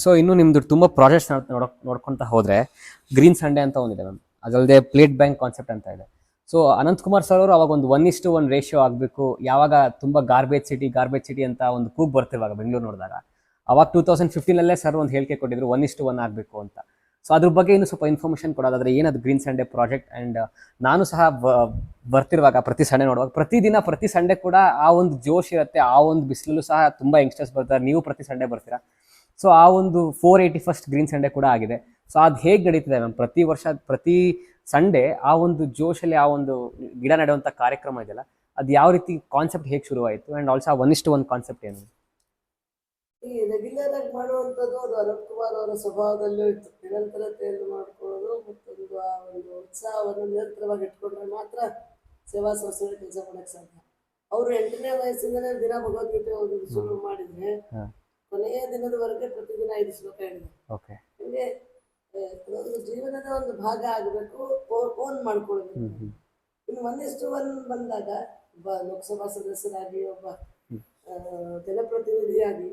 So ಇನ್ನು ನಿಮ್ದು ತುಂಬ ಪ್ರಾಜೆಕ್ಟ್ಸ್ ನೋಡ್ಕೊಂತ ಹೋದ್ರೆ ಗ್ರೀನ್ ಸಂಡೇ ಅಂತ ಒಂದಿದೆ ಮ್ಯಾಮ್. ಅದಲ್ಲದೆ ಪ್ಲೇಟ್ ಬ್ಯಾಂಕ್ ಕಾನ್ಸೆಪ್ಟ್ ಅಂತ ಇದೆ. ಸೊ ಅನಂತ್ ಕುಮಾರ್ ಸರ್ ಅವರು ಅವಾಗ ಒಂದು 1:1 ರೇಷಿಯೋ ಆಗಬೇಕು, ಯಾವಾಗ ತುಂಬ ಗಾರ್ಬೇಜ್ ಸಿಟಿ ಅಂತ ಒಂದು ಕೂಗ್ ಬರ್ತಿರುವಾಗ ಬೆಂಗಳೂರು ನೋಡಿದಾಗ, ಅವಾಗ 2015 ಸರ್ ಒಂದು ಹೇಳಿಕೆ ಕೊಟ್ಟಿದ್ರು 1:1 ಆಗಬೇಕು ಅಂತ. ಸೊ ಅದ್ರ ಬಗ್ಗೆ ಇನ್ನೂ ಸ್ವಲ್ಪ ಇನ್ಫಾರ್ಮೇಷನ್ ಕೊಡೋದಾದ್ರೆ ಏನದು ಗ್ರೀನ್ ಸಂಡೇ ಪ್ರಾಜೆಕ್ಟ್. ಆ್ಯಂಡ್ ನಾನು ಸಹ ಬರ್ತಿರುವಾಗ ಪ್ರತಿ ಸಂಡೇ ನೋಡುವಾಗ ಪ್ರತಿ ಸಂಡೇ ಕೂಡ ಆ ಒಂದು ಜೋಶ್ ಇರುತ್ತೆ, ಆ ಒಂದು ಬಿಸಿಲಲ್ಲೂ ಸಹ ತುಂಬ ಯಂಗ್ಸ್ಟರ್ಸ್ ಬರ್ತಾರೆ. ನೀವು ಪ್ರತಿ ಸಂಡೇ ಬರ್ತೀರಾ. ಸೊ ಆ ಒಂದು 481st ಗ್ರೀನ್ ಸಂಡೇ ಕೂಡ ಆಗಿದೆ. ಸೊ ಅದು ಹೇಗೆ ನಡೀತಿದೆ ಮ್ಯಾಮ್ ಪ್ರತಿ ವರ್ಷ ಪ್ರತಿ ಸಂಡೇ ಆ ಒಂದು ಜೋಶಲ್ಲಿ ಆ ಒಂದು ಗಿಡ ನೆಡುವಂಥ ಕಾರ್ಯಕ್ರಮ ಇದೆಯಲ್ಲ, ಅದು ಯಾವ ರೀತಿ ಕಾನ್ಸೆಪ್ಟ್ ಹೇಗೆ ಶುರುವಾಯಿತು ಆ್ಯಂಡ್ ಆಲ್ಸೋ 1:1 ಕಾನ್ಸೆಪ್ಟ್ ಏನು? ಈ ರೆಗ್ಯುಲರ್ ಆಗಿ ಮಾಡುವಂಥದ್ದು ಅದು ಅನಂತ್ ಕುಮಾರ್ ಅವರ ಸ್ವಭಾವದಲ್ಲೂ ಇತ್ತು. ನಿರಂತರತೆಯನ್ನು ಮಾಡ್ಕೊಳ್ಳೋದು ಮತ್ತೊಂದು ಆ ಒಂದು ಉತ್ಸಾಹವನ್ನು ನಿರಂತರವಾಗಿ ಇಟ್ಕೊಂಡ್ರೆ ಮಾತ್ರ ಸೇವಾ ಸಂಸ್ಥೆಗಳ ಕೆಲಸ ಮಾಡಕ್ಕೆ ಸಾಧ್ಯ. ಅವರು 8ನೇ ವಯಸ್ಸಿಂದಲೇ ದಿನ ಭಗವದ್ಗೀತೆ ಓದೋದು ಶುರು ಮಾಡಿದ್ರೆ ಕೊನೆಯ ದಿನದವರೆಗೆ ಪ್ರತಿದಿನ 5 ಶ್ಲೋಕ ಹೇಳಿದೆ. ಹಂಗೆ ಅದೊಂದು ಜೀವನದ ಒಂದು ಭಾಗ ಆಗಬೇಕು, ಓನ್ ಮಾಡ್ಕೊಳ್ಬೇಕು. ಇನ್ನು 1:1 ಬಂದಾಗ ಒಬ್ಬ ಲೋಕಸಭಾ ಸದಸ್ಯರಾಗಿ, ಒಬ್ಬ ಜನಪ್ರತಿನಿಧಿಯಾಗಿ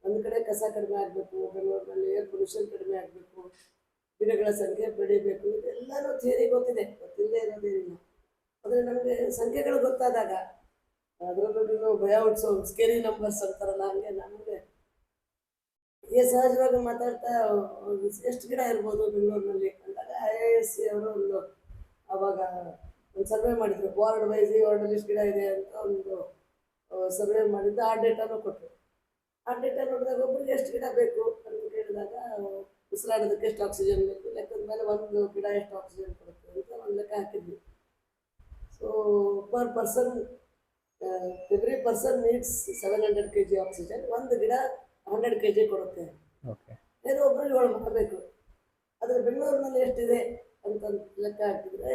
ಒಂದು ಕಡೆ ಕಸ ಕಡಿಮೆ ಆಗಬೇಕು, ಬೆಂಗಳೂರಿನಲ್ಲಿ ಏರ್ ಪೊಲ್ಯೂಷನ್ ಕಡಿಮೆ ಆಗಬೇಕು, ಗಿಡಗಳ ಸಂಖ್ಯೆ ಬೆಳಿಬೇಕು, ಇದೆಲ್ಲನೂ ಥಿಯರಿ ಗೊತ್ತಿದೆ, ಗೊತ್ತಿಲ್ಲದೆ ಇರೋದೇನಿಲ್ಲ. ಆದರೆ ನಮಗೆ ಸಂಖ್ಯೆಗಳು ಗೊತ್ತಾದಾಗ ಅದರಲ್ಲೂ ಭಯ ಹುಟ್ಟಿಸೋ ಸ್ಕೇರಿ ನಂಬರ್ಸ್ ಅಂತಾರಲ್ಲ, ಹಂಗೆ ನಮಗೆ ಸಹಜವಾಗಿ ಮಾತಾಡ್ತಾ ಎಷ್ಟು ಗಿಡ ಇರ್ಬೋದು ಬೆಂಗಳೂರಿನಲ್ಲಿ ಅಂದಾಗ IISc ಅವರು ಒಂದು ಅವಾಗ ಒಂದು ಸರ್ವೆ ಮಾಡಿದ್ರು. ವಾರ್ಡ್ ವೈಸ್ ಈ ವಾರ್ಡಲ್ಲಿ ಎಷ್ಟು ಗಿಡ ಇದೆ ಅಂತ ಒಂದು ಸರ್ವೆ ಮಾಡಿದ್ದು. ಆ ಡೇಟಾನು ಕೊಟ್ಟರು. ಆ ಡೇಟಾ ನೋಡಿದಾಗ ಒಬ್ಬರಿಗೆ ಎಷ್ಟು ಗಿಡ ಬೇಕು ಅಂತ ಕೇಳಿದಾಗ ಉಸಿರಾಡೋದಕ್ಕೆ ಎಷ್ಟು ಆಕ್ಸಿಜನ್ ಬೇಕು, ಲೆಕ್ಕದ ಮೇಲೆ ಒಂದು ಗಿಡ ಎಷ್ಟು ಆಕ್ಸಿಜನ್ ಕೊಡುತ್ತೆ ಅಂತ ಒಂದು ಲೆಕ್ಕ ಹಾಕಿದ್ವಿ. So per person every person needs 700 kg oxygen, ಒಂದು ಗಿಡ 100 kg ಕೊಡುತ್ತೆ. ಏನೋ ಒಬ್ಬರಿಗೆ 7 ಮಾಡಬೇಕು. ಆದರೆ ಬೆಂಗಳೂರಿನಲ್ಲಿ ಎಷ್ಟಿದೆ ಅಂತ ಲೆಕ್ಕ ಹಾಕಿದ್ರೆ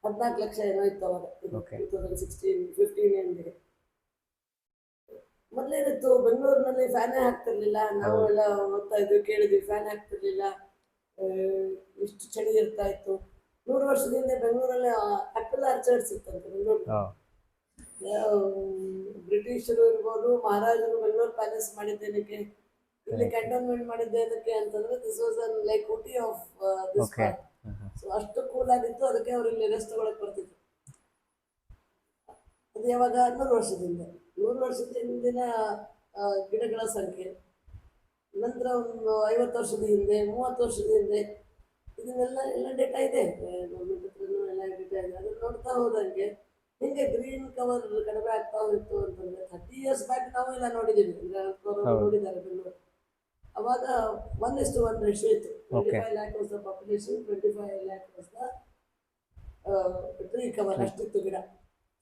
14 ಲಕ್ಷ ಏನೋ ಇತ್ತು ಅವಾಗ. 2016-15 ಎಂದಿಗೆ ಮೊದಲೇನಿತ್ತು, ಬೆಂಗಳೂರಿನಲ್ಲಿ ಫ್ಯಾನೇ ಹಾಕ್ತಿರ್ಲಿಲ್ಲ. ನಾವು ಎಲ್ಲ ಓದ್ತಾ ಇದ್ವಿ, ಕೇಳಿದ್ವಿ, ಫ್ಯಾನ್ ಹಾಕ್ತಿರ್ಲಿಲ್ಲ, ಇಷ್ಟು ಚಳಿ ಇರ್ತಾ ಇತ್ತು. 100 ವರ್ಷದ ಹಿಂದೆ ಬೆಂಗಳೂರಲ್ಲಿ ಆಪಲ್ ಆರ್ಚರ್ಡ್ಸ್ ಇತ್ತಂತೆ ಬೆಂಗಳೂರು. ಬ್ರಿಟಿಷರು ಇರ್ಬೋದು, ಮಹಾರಾಜರು ಬೆಂಗಳೂರು ಪ್ಯಾಲೇಸ್ ಮಾಡಿದ್ದೇನಕ್ಕೆ, ಇಲ್ಲಿ ಕ್ಯಾಂಟೋನ್ಮೆಂಟ್ ಮಾಡಿದ್ದೇನಕ್ಕೆ ಅಂತಂದ್ರೆ this was an like Ooty of this part. So ಅಷ್ಟು ಕೂಲ್ ಆಗಿತ್ತು, ಅದಕ್ಕೆ ಅವರು ಇಲ್ಲಿ ರೆಸ್ಟ್ ತಗೊಳಕ್ ಬರ್ತಿದ್ರು. ಅದು ಯಾವಾಗ 100 ವರ್ಷದಿಂದ 100 ವರ್ಷದ ಹಿಂದಿನ ಗಿಡಗಳ ಸಂಖ್ಯೆ, ನಂತರ ಒಂದು 50 ವರ್ಷದ ಹಿಂದೆ, 30 ವರ್ಷದ ಹಿಂದೆ, ಇದನ್ನೆಲ್ಲ ಡೇಟಾ ಇದೆ, ಗೌರ್ಮೆಂಟ್ ಹತ್ರನೂ ಎಲ್ಲ ಡೇಟಾ ಇದೆ. ಅದನ್ನು ನೋಡ್ತಾ ಹೋದಂಗೆ ಹಿಂಗೆ ಗ್ರೀನ್ ಕವರ್ ಕಡಿಮೆ ಆಗ್ತಾ ಹೋಯಿತು ಅಂತಂದರೆ 30 years ಬ್ಯಾಕ್ ನಾವು ಎಲ್ಲ ನೋಡಿದ್ದೀವಿ. ನೋಡಿದ್ದಾರೆ ಬೆಂಗಳೂರು. ಅವಾಗ 1:1 ರೇಷಿಯೋ ಇತ್ತು. 25 lakh was the population, 25 lakh was the tree cover, ಅಷ್ಟಿತ್ತು ಗಿಡ.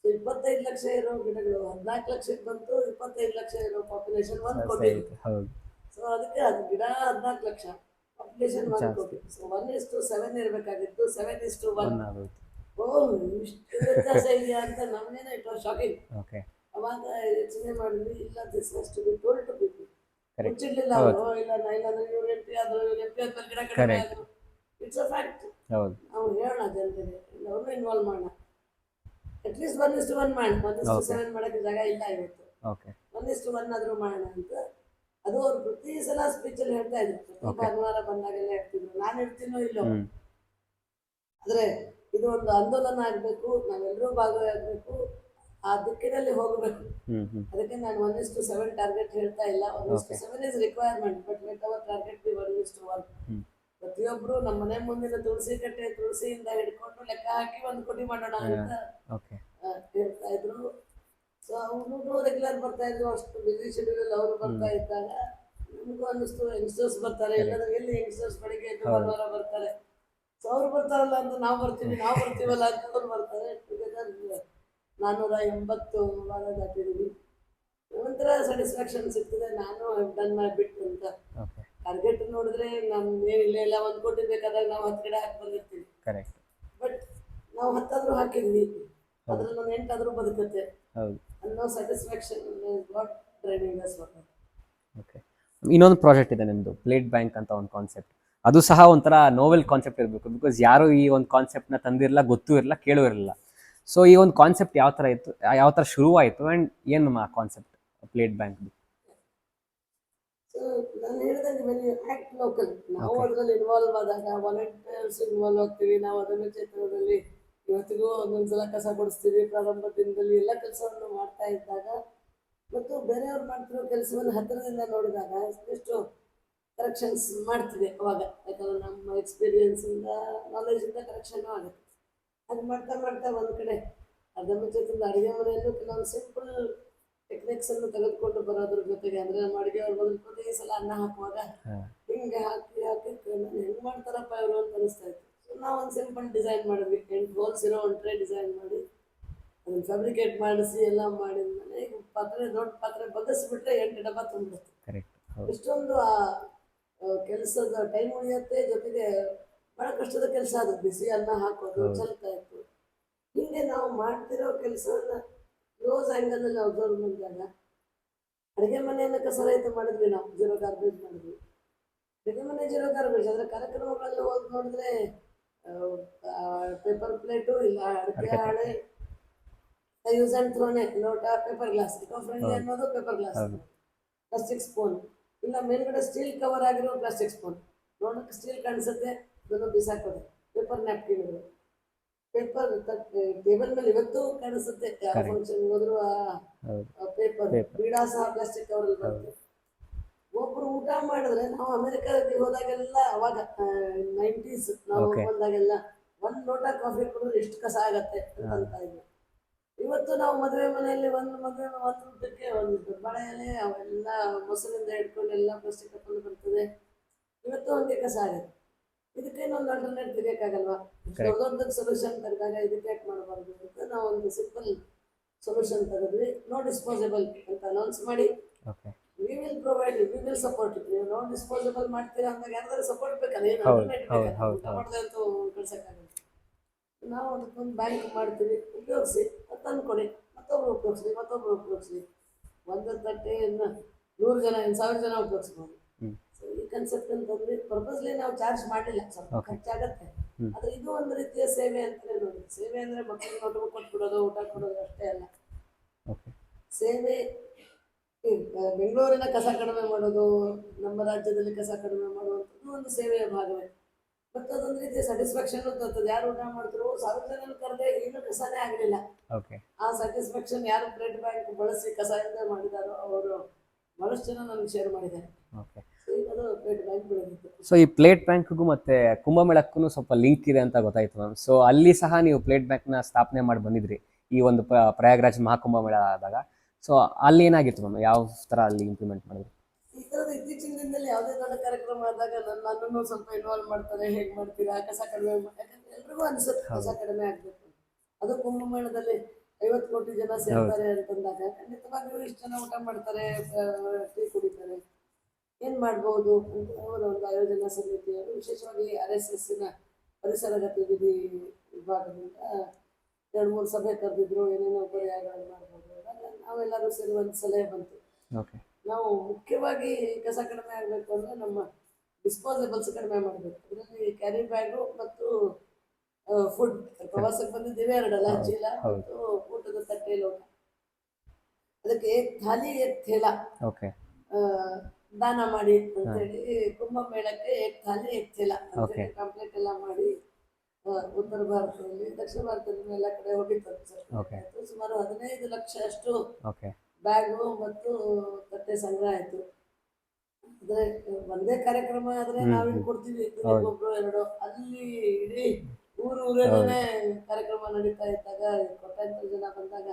ಸೊ 25 ಲಕ್ಷ ಇರೋ ಗಿಡಗಳು 14 ಲಕ್ಷಕ್ಕೆ ಬಂತು. 25 ಲಕ್ಷ ಇರೋ ಪಾಪ್ಯುಲೇಷನ್ 1 ಕೋಟಿ. ಸೊ ಅದಕ್ಕೆ ಅದು ಗಿಡ 14 ಲಕ್ಷ, ಪಾಪ್ಯುಲೇಷನ್ 1 ಕೋಟಿ. ಸೊ 1:7 ಇರಬೇಕಾಗಿತ್ತು 7:1. ಇಷ್ಟು ವ್ಯತ್ಯಾಸ ಇದೆಯಾ ಅಂತ ನಮಗೇನೆ ಇಟ್ ವಾಸ್ ಶಾಕಿಂಗ್. ಅವಾಗ ಯೋಚನೆ ಮಾಡಿದ್ವಿ, ಇಲ್ಲ this has to be told to people. ಮುಚ್ಚಿಡ್ಲಿಲ್ಲ ಅವರು, ಇಲ್ಲ ಇಲ್ಲಾಂದ್ರೆ ಇವ್ರು MP ಆದ್ರು, MP ಆದ್ಮೇಲೆ ಗಿಡ ಕಡಿಮೆ ಆದ್ರು. It's a fact. ನಾವು ಹೇಳೋಣ ಜನರಿಗೆ, ಅವ್ರನ್ನೂ ಇನ್ವಾಲ್ವ್ ಮಾಡೋಣ. ಅಟ್ಲೀಸ್ಟ್ 1:1 ಮಾಡಿ. 1:7 ಮಾಡೋಕ್ಕೆ ಜಾಗ ಇಲ್ಲ ಇವತ್ತು. 1:1 ಆದರೂ ಮಾಡೋಣ ಅಂತ ಅದು ಅವ್ರು ಪ್ರತಿ ಸಲ ಸ್ಪೀಚಲ್ಲಿ ಹೇಳ್ತಾ ಇದ್ರು. ಪ್ರತಿ ಭಾನುವಾರ ಬಂದಾಗೆಲ್ಲ ಹೇಳ್ತಿದ್ರು. ನಾನು ಹೇಳ್ತೀನೋ ಇಲ್ಲೋ, ಆದರೆ ಇದು ಒಂದು ಆಂದೋಲನ ಆಗಬೇಕು, ನಾವೆಲ್ಲರೂ ಭಾಗವಹಿಸಬೇಕು, ಆ ದಿಕ್ಕಿನಲ್ಲಿ ಹೋಗಬೇಕು. ಅದಕ್ಕೆ ನಾನು 1:7 ಟಾರ್ಗೆಟ್ ಹೇಳ್ತಾ ಇಲ್ಲ. 1:7 is requirement, but let our target be 1:1. ಪ್ರತಿಯೊಬ್ಬರು ನಮ್ಮ ಮನೆ ಮುಂದಿನ ತುಳಸಿ ಕಟ್ಟೆ, ತುಳಸಿಯಿಂದ ಹಿಡ್ಕೊಂಡು ಲೆಕ್ಕ ಹಾಕಿ 1 ಕೋಟಿ ಮಾಡೋಣ ಅಂತ ಹೇಳ್ತಾ ಇದ್ರು. ಸೊ ಅವರು ರೆಗ್ಯುಲರ್ ಬರ್ತಾ ಇದ್ರು. ಅಷ್ಟು ಬಿಸಿ ಶೆಡ್ಯೂಲ್ ಅವರು ಬರ್ತಾ ಇದ್ದಾಗ ನಮಗೂ ಅನ್ನಿಸ್ತು, ಯಂಗ್ಸ್ಟರ್ಸ್ ಬರ್ತಾರೆ, ಎಲ್ಲರೂ ಎಲ್ಲಿ ಯಂಗ್ಸ್ಟರ್ಸ್ ಬೆಳಿಗ್ಗೆ ಭಾನುವಾರ ಬರ್ತಾರೆ. ಸೊ ಅವ್ರು ಬರ್ತಾರಲ್ಲ ಅಂತ ನಾವು ಬರ್ತೀವಲ್ಲ ಅಂತ ಅವ್ರು ಬರ್ತಾರೆ. ಟುಗೆದರ್ 480 ವಾರ ದಾಟಿದ್ದೀವಿ. ಒಂಥರ ಸ್ಯಾಟಿಸ್ಫ್ಯಾಕ್ಷನ್ ಸಿಗ್ತದೆ. ನಾನು ಡನ್ ಮೈ ಬಿಟ್ ಅಂತ. ಟಾರ್ಗೆಟ್ ನೋಡಿದ್ರೆ ನಮ್ಗೆ ಏನಿಲ್ಲ, ಎಲ್ಲ 1 ಕೋಟಿ ಬೇಕಾದಾಗ ನಾವು 10 ಗಿಡ ಹಾಕಿ ಬಂದಿರ್ತೀವಿ. ಬಟ್ ನಾವು 10 ಹಾಕಿದ್ವಿ, ಅದ್ರಲ್ಲಿ ಒಂದು 8 ಆದರೂ ಬದುಕುತ್ತೆ ಅನ್ನೋ ಸ್ಯಾಟಿಸ್ಫ್ಯಾಕ್ಷನ್ ಗಾಟ್ ಡ್ರೈವಿಂಗ್ ಅಸ್. ಇನ್ನೊಂದು ಪ್ರಾಜೆಕ್ಟ್ ಇದೆ ನಿಮ್ಮದು, ಪ್ಲೇಟ್ ಬ್ಯಾಂಕ್ ಅಂತ ಒಂದು ಕಾನ್ಸೆಪ್ಟ್. ಅದು ಸಹ ಒಂಥರ ನೋವೆಲ್ ಕಾನ್ಸೆಪ್ಟ್ ಇರಬೇಕು, ಬಿಕಾಸ್ ಯಾರು ಈ ಒಂದು ಕಾನ್ಸೆಪ್ಟ್ನ ತಂದಿರಲ್ಲ, ಗೊತ್ತೂ ಇರಲ್ಲ, ಕೇಳೂ ಇರಲಿಲ್ಲ. ಸೊ ಈ ಒಂದು ಕಾನ್ಸೆಪ್ಟ್ ಯಾವ ಥರ ಇತ್ತು, ಯಾವ ಥರ ಶುರುವಾಯಿತು, ಆ್ಯಂಡ್ ಏನು ಆ ಕಾನ್ಸೆಪ್ಟ್ ಪ್ಲೇಟ್ ಬ್ಯಾಂಕ್? ಸೊ ನಾನು ಹೇಳಿದಂಗೆ ವೆನ್ ಯು ಆ್ಯಕ್ಟ್ ಲೋಕಲ್, ನಾವು Okay. ಅದರಲ್ಲಿ ಇನ್ವಾಲ್ವ್ ಆದಾಗ ವಾಲಂಟಿಯರ್ಸ್ ಇನ್ವಾಲ್ವ್ ಆಗ್ತೀವಿ. ನಾವು ಅದನ್ನು ಕ್ಷೇತ್ರದಲ್ಲಿ ಇವತ್ತಿಗೂ ಒಂದೊಂದ್ಸಲ ಕಸ ಗುಡಿಸ್ತೀವಿ. ಪ್ರಾರಂಭ ದಿನದಲ್ಲಿ ಎಲ್ಲ ಕೆಲಸವನ್ನು ಮಾಡ್ತಾ ಇದ್ದಾಗ ಮತ್ತು ಬೇರೆಯವ್ರು ಮಾಡ್ತಿರೋ ಕೆಲಸವನ್ನು ಹತ್ತಿರದಿಂದ ನೋಡಿದಾಗ ಎಷ್ಟು ಕರೆಕ್ಷನ್ಸ್ ಮಾಡ್ತೀವಿ ಅವಾಗ. ಯಾಕಂದ್ರೆ ನಮ್ಮ ಎಕ್ಸ್ಪೀರಿಯನ್ಸಿಂದ ನಾಲೆಜಿಂದ ಕರೆಕ್ಷನ್ನು ಆಗುತ್ತೆ. ಅದು ಮಾಡ್ತಾ ಮಾಡ್ತಾ ಒಂದು ಕಡೆ ಅರ್ಧಮುಚ್ಚದಿಂದ ಅಡುಗೆ ಮನೆಯಲ್ಲೂ ಕೆಲವೊಂದು ಸಿಂಪಲ್ ಟೆಕ್ನಿಕ್ಸನ್ನು ತೆಗೆದುಕೊಂಡು ಬರೋದ್ರ ಜೊತೆಗೆ, ಅಂದರೆ ನಮ್ಮ ಅಡುಗೆಯವ್ರು ಮೊದಲು ಪ್ರತಿ ಸಲ ಅನ್ನ ಹಾಕುವಾಗ ಹಿಂಗೆ ಹಾಕಿ ಹಾಕಿ ನಾನು ಹೆಂಗೆ ಮಾಡ್ತಾರಪ್ಪ ಇವರು ಅಂತ ಅನಿಸ್ತಾ ಇತ್ತು. ಸೊ ನಾವು ಒಂದು ಸಿಂಪಲ್ ಡಿಸೈನ್ ಮಾಡಿದ್ವಿ. 8 ಹೋಲ್ಸ್ ಇರೋ ಒಂದು ಟ್ರೇ ಡಿಸೈನ್ ಮಾಡಿ ಅದನ್ನು ಫ್ಯಾಬ್ರಿಕೇಟ್ ಮಾಡಿಸಿ ಎಲ್ಲ ಮಾಡಿದ್ಮೇಲೆ ಈಗ ಪಾತ್ರೆ, ದೊಡ್ಡ ಪಾತ್ರೆ ಬಗ್ಗಿಸ್ಬಿಟ್ರೆ 8 ಡಬ್ಬ ತುಂಬಿಡುತ್ತೆ. ಕರೆಕ್ಟ್. ಹೌದು. ಎಷ್ಟೊಂದು ಆ ಕೆಲಸದ ಟೈಮ್ ಉಳಿಯುತ್ತೆ, ಜೊತೆಗೆ ಭಾಳ ಕಷ್ಟದ ಕೆಲಸ ಅದು. ಬಿಸಿ ಅನ್ನ ಹಾಕೋದು ಚಲ್ತಾ ಇತ್ತು. ಹಿಂಗೆ ನಾವು ಮಾಡ್ತಿರೋ ಕೆಲಸವನ್ನು ಕ್ಲೋಸ್ ಆ್ಯಂಗಲಲ್ಲಿ ಅಬ್ಸರ್ವ್ ಮಾಡಿದಾಗ ಅಡುಗೆ ಮನೆಯನ್ನು ಕಸರಹಿತ ಮಾಡಿದ್ವಿ. ನಾವು ಜೀರೋ ಗಾರ್ಬೇಜ್ ಮಾಡಿದ್ವಿ. ಅಡುಗೆ ಮನೆ ಜೀರೋ ಗಾರ್ಬೇಜ್. ಆದರೆ ಕಾರ್ಯಕ್ರಮಗಳಲ್ಲಿ ಹೋಗಿ ನೋಡಿದ್ರೆ ಪೇಪರ್ ಪ್ಲೇಟು ಇಲ್ಲ, ಅಡಿಕೆ ಹಾಳೆ, ಯೂಸ್ ಆ್ಯಂಡ್ ಥ್ರೋನೆ, ಲೋಟ, ಪೇಪರ್ ಗ್ಲಾಸ್. ಇಕೋ ಫ್ರೆಂಡ್ಲಿ ಅನ್ನೋದು ಪೇಪರ್ ಗ್ಲಾಸ್, ಪ್ಲಾಸ್ಟಿಕ್ ಸ್ಪೂನ್, ಇಲ್ಲ ಮೇಲ್ಗಡೆ ಸ್ಟೀಲ್ ಕವರ್ ಆಗಿರೋ ಪ್ಲಾಸ್ಟಿಕ್ ಸ್ಪೂನ್. ನೋಡೋಕ್ಕೆ ಸ್ಟೀಲ್ ಕಾಣಿಸುತ್ತೆ, ಅದನ್ನು ಬಿಸಾಕೋದು. ಪೇಪರ್ ನ್ಯಾಪ್ಕಿನ್ಗಳು, ಪೇಪರ್ ಟೇಬಲ್ ಮೇಲೆ ಇವತ್ತು ಕಾಣಿಸುತ್ತೆ. ಯಾವ ಫಂಕ್ಷನ್ ಹೋದ್ರು ಪೇಪರ್ ಬೀಡಾ ಸಹ ಪ್ಲಾಸ್ಟಿಕ್ ಕವರಲ್ಲಿ ಬರುತ್ತೆ. ಒಬ್ಬರು ಊಟ ಮಾಡಿದ್ರೆ, ನಾವು ಅಮೆರಿಕಕ್ಕೆ ಹೋದಾಗೆಲ್ಲ ಅವಾಗ 90s ನಾವು ಬಂದಾಗೆಲ್ಲ ಒಂದು ಲೋಟ ಕಾಫಿ ಕುಡಿದ್ರೆ ಎಷ್ಟು ಕಸ ಆಗತ್ತೆ ಅಂತ ಇದ್ವಿ. ಇವತ್ತು ನಾವು ಮದುವೆ ಮನೆಯಲ್ಲಿ ಒಂದು ಊಟಕ್ಕೆ ಒಂದು ಬಳೆ ಎಲೆ ಅವೆಲ್ಲ ಮೊಸರಿಂದ ಹಿಡ್ಕೊಂಡು ಎಲ್ಲ ಪ್ಲಾಸ್ಟಿಕ್ ಹಾಕೊಂಡು ಬರ್ತದೆ. ಇವತ್ತು ಹಂಗೆ ಕಸ ಆಗುತ್ತೆ. ಇದಕ್ಕೇನೊಂದು ಆಲ್ಟರ್ನೇಟ್ ತೆಗಿಯೋಕ್ಕಾಗಲ್ವಾ? ದೊಡ್ಡ ಸೊಲ್ಯೂಷನ್ ತೆಗೆದಾಗ ಇದಕ್ಕೆ ಯಾಕೆ ಮಾಡಬಾರ್ದು ಅಂತ ನಾವು ಒಂದು ಸಿಂಪಲ್ ಸೊಲ್ಯೂಷನ್ ತೆಗೆದ್ವಿ. ನೋ ಡಿಸ್ಪೋಸಬಲ್ ಅಂತ ಅನೌನ್ಸ್ ಮಾಡಿ, we will provide, we will support. ನೀವು ನೋ ಡಿಸ್ಪೋಸಬಲ್ ಮಾಡ್ತೀರಾ ಅಂದಾಗ ಯಾರಾದ್ರೂ ಸಪೋರ್ಟ್ ಬೇಕಲ್ಲ, ಏನು ಆಲ್ಟರ್ನೇಟ್ ಬೇಕಲ್ಲ, ಊಟ ಮಾಡಿದೆ ಅಂತೂ ಕಳ್ಸೋಕ್ಕಾಗಲ್ಲ. ನಾವು ಅದಕ್ಕೊಂದು ಬ್ಯಾಂಕ್ ಮಾಡ್ತೀವಿ, ಉಪಯೋಗಿಸಿ ತಂದ್ಕೊಡಿ, ಮತ್ತೊಬ್ರು ಉಪಯೋಗಿಸ್ಲಿ. ಒಂದು ತಟ್ಟೆಯನ್ನು 100 ಜನ, 1000 ಜನ ಉಪಯೋಗಿಸ್ಬೋದು. ಸೊ ಈ ಕನ್ಸೆಪ್ಟ್ ಅಂತಂದ್ರೆ ಪರ್ಪಸ್ಲಿ ನಾವು ಚಾರ್ಜ್ ಮಾಡಲಿಲ್ಲ. ಸ್ವಲ್ಪ ಖರ್ಚಾಗತ್ತೆ, ಆದರೆ ಇದು ಒಂದು ರೀತಿಯ ಸೇವೆ ಅಂತಲೇ ನೋಡಿ. ಸೇವೆ ಅಂದರೆ ಮಕ್ಕಳಿಗೆ ನೋಟ್ಬುಕ್ ಕೊಟ್ಬಿಡೋದು, ಊಟ ಕೊಡೋದು ಅಷ್ಟೇ ಅಲ್ಲ. ಸೇವೆ ಬೆಂಗಳೂರಿನ ಕಸ ಕಡಿಮೆ ಮಾಡೋದು, ನಮ್ಮ ರಾಜ್ಯದಲ್ಲಿ ಕಸ ಕಡಿಮೆ ಮಾಡುವಂಥದ್ದು ಒಂದು ಸೇವೆಯ ಭಾಗವೇ. ಮತ್ತು ಅದೊಂದು ರೀತಿಯ ಸ್ಯಾಟಿಸ್ಫ್ಯಾಕ್ಷನ್ ತರ್ತದೆ. ಯಾರು ಊಟ ಮಾಡ್ತಿರೋ 1000 ಜನ ಕರೆದೇ ಏನು ಕಸನೇ ಆಗಲಿಲ್ಲ. ಆ ಸ್ಯಾಟಿಸ್ಫ್ಯಾಕ್ಷನ್ ಯಾರು ಪ್ಲೇಟ್ ಬ್ಯಾಂಕ್ ಬಳಸಿ ಕಸ ಇಲ್ಲದೆ ಮಾಡಿದಾರೋ ಅವರು ಬಹಳಷ್ಟು ಜನ ನನಗೆ ಶೇರ್ ಮಾಡಿದ್ದಾರೆ. ಅದು ಪ್ಲೇಟ್ ಬ್ಯಾಂಕ್ ಬೆಳೆದಿತ್ತು. ಸೊ ಈ ಪ್ಲೇಟ್ ಬ್ಯಾಂಕ್ಗೂ ಮತ್ತೆ ಕುಂಭಮೇಳಕ್ಕೂ ಸ್ವಲ್ಪ ಲಿಂಕ್ ಇದೆ ಅಂತ ಗೊತ್ತಾಯ್ತು ಮ್ಯಾಮ್. ಸೊ ಅಲ್ಲಿ ಸಹ ನೀವು ಪ್ಲೇಟ್ ಬ್ಯಾಂಕ್ನ ಸ್ಥಾಪನೆ ಮಾಡಿ ಬಂದಿದ್ರಿ ಈ ಒಂದು ಪ್ರಯಾಗ್ರಾಜ್ ಮಹಾಕುಂಭಮೇಳ ಆದಾಗ. ಸೊ ಅಲ್ಲಿ ಏನಾಗಿತ್ತು ಮ್ಯಾಮ್, ಯಾವ ಥರ ಅಲ್ಲಿ ಇಂಪ್ಲಿಮೆಂಟ್ ಮಾಡಿದ್ರಿ? ಈ ಥರದ ಇತ್ತೀಚಿನ ದಿನದಲ್ಲಿ ಯಾವುದೇ ದೊಡ್ಡ ಕಾರ್ಯಕ್ರಮ ಆದಾಗ ನನ್ನನ್ನು ಸ್ವಲ್ಪ ಇನ್ವಾಲ್ವ್ ಮಾಡ್ತಾರೆ. ಹೇಗೆ ಮಾಡ್ತೀರಾ, ಕಸ ಕಡಿಮೆ ಯಾಕಂದ್ರೆ ಎಲ್ರಿಗೂ ಅನಿಸುತ್ತೆ ಕಸ ಕಡಿಮೆ ಆಗಬೇಕು. ಅದು ಕುಂಭಮೇಳದಲ್ಲಿ 50 ಕೋಟಿ ಜನ ಸೇರ್ತಾರೆ ಅಂತಂದಾಗ ಖಂಡಿತವಾಗಿಯೂ ಇಷ್ಟು ಜನ ಊಟ ಮಾಡ್ತಾರೆ, ಟೀ ಕುಡಿತಾರೆ, ಏನು ಮಾಡ್ಬೋದು ಅಂತ ಅವರ ಒಂದು ಆಯೋಜನಾ ಸಮಿತಿಯವರು, ವಿಶೇಷವಾಗಿ RSSನ ಪರಿಸರ ಗತಿವಿಧಿ ವಿಭಾಗದಿಂದ 2-3 ಸಭೆ ಕರೆದಿದ್ರು. ಏನೇನೋ ಪರ್ಯಾಯಗಳನ್ನು ಮಾಡ್ಬೋದು ಅಂದಾಗ ನಾವೆಲ್ಲರೂ ಸೇರಿ ಒಂದು ಸಲಹೆ ಬಂತು. ನಾವು ಮುಖ್ಯವಾಗಿ ಕಸ ಕಡಿಮೆ ಆಗಬೇಕು ಅಂದರೆ ನಮ್ಮ ಡಿಸ್ಪೋಸಬಲ್ಸ್ ಕಡಿಮೆ ಮಾಡಬೇಕು. ಅದರಲ್ಲಿ ಕ್ಯಾರಿ ಬ್ಯಾಗು ಮತ್ತು ಫುಡ್. ಪ್ರವಾಸಕ್ಕೆ ಬಂದಿದ್ದೇವೆ 2 ಚೀಲ ಮತ್ತು ಊಟದ ತಟ್ಟೆ ಲೋಟ. ಅದಕ್ಕೆ ಥಾಲಿ ಥೇಲ ದಾನ ಮಾಡಿ ಅಂತೇಳಿ ಕುಂಭಮೇಳಕ್ಕೆ ಥಾಲಿ ಥೇಲ ಅಂತೇಳಿ ಕಂಪ್ಲೀಟ್ ಎಲ್ಲ ಮಾಡಿ ಉತ್ತರ ಭಾರತದಲ್ಲಿ, ದಕ್ಷಿಣ ಭಾರತದಲ್ಲಿ ಎಲ್ಲ ಕಡೆ ಹೋಗಿತ್ತು. ಸುಮಾರು 15 ಲಕ್ಷ ಅಷ್ಟು ಬ್ಯಾಗು ಮತ್ತು ತಟ್ಟೆ ಸಂಗ್ರಹ ಆಯಿತು. ಅಂದರೆ ಒಂದೇ ಕಾರ್ಯಕ್ರಮ ಆದರೆ ನಾವೇನು ಕೊಡ್ತೀವಿ, ಒಬ್ಬರು 2, ಅಲ್ಲಿ ಇಡೀ ಊರೂರೇ ಕಾರ್ಯಕ್ರಮ ನಡೀತಾ ಇದ್ದಾಗ ಕೋಟ್ಯಾಂತರ ಜನ ಬಂದಾಗ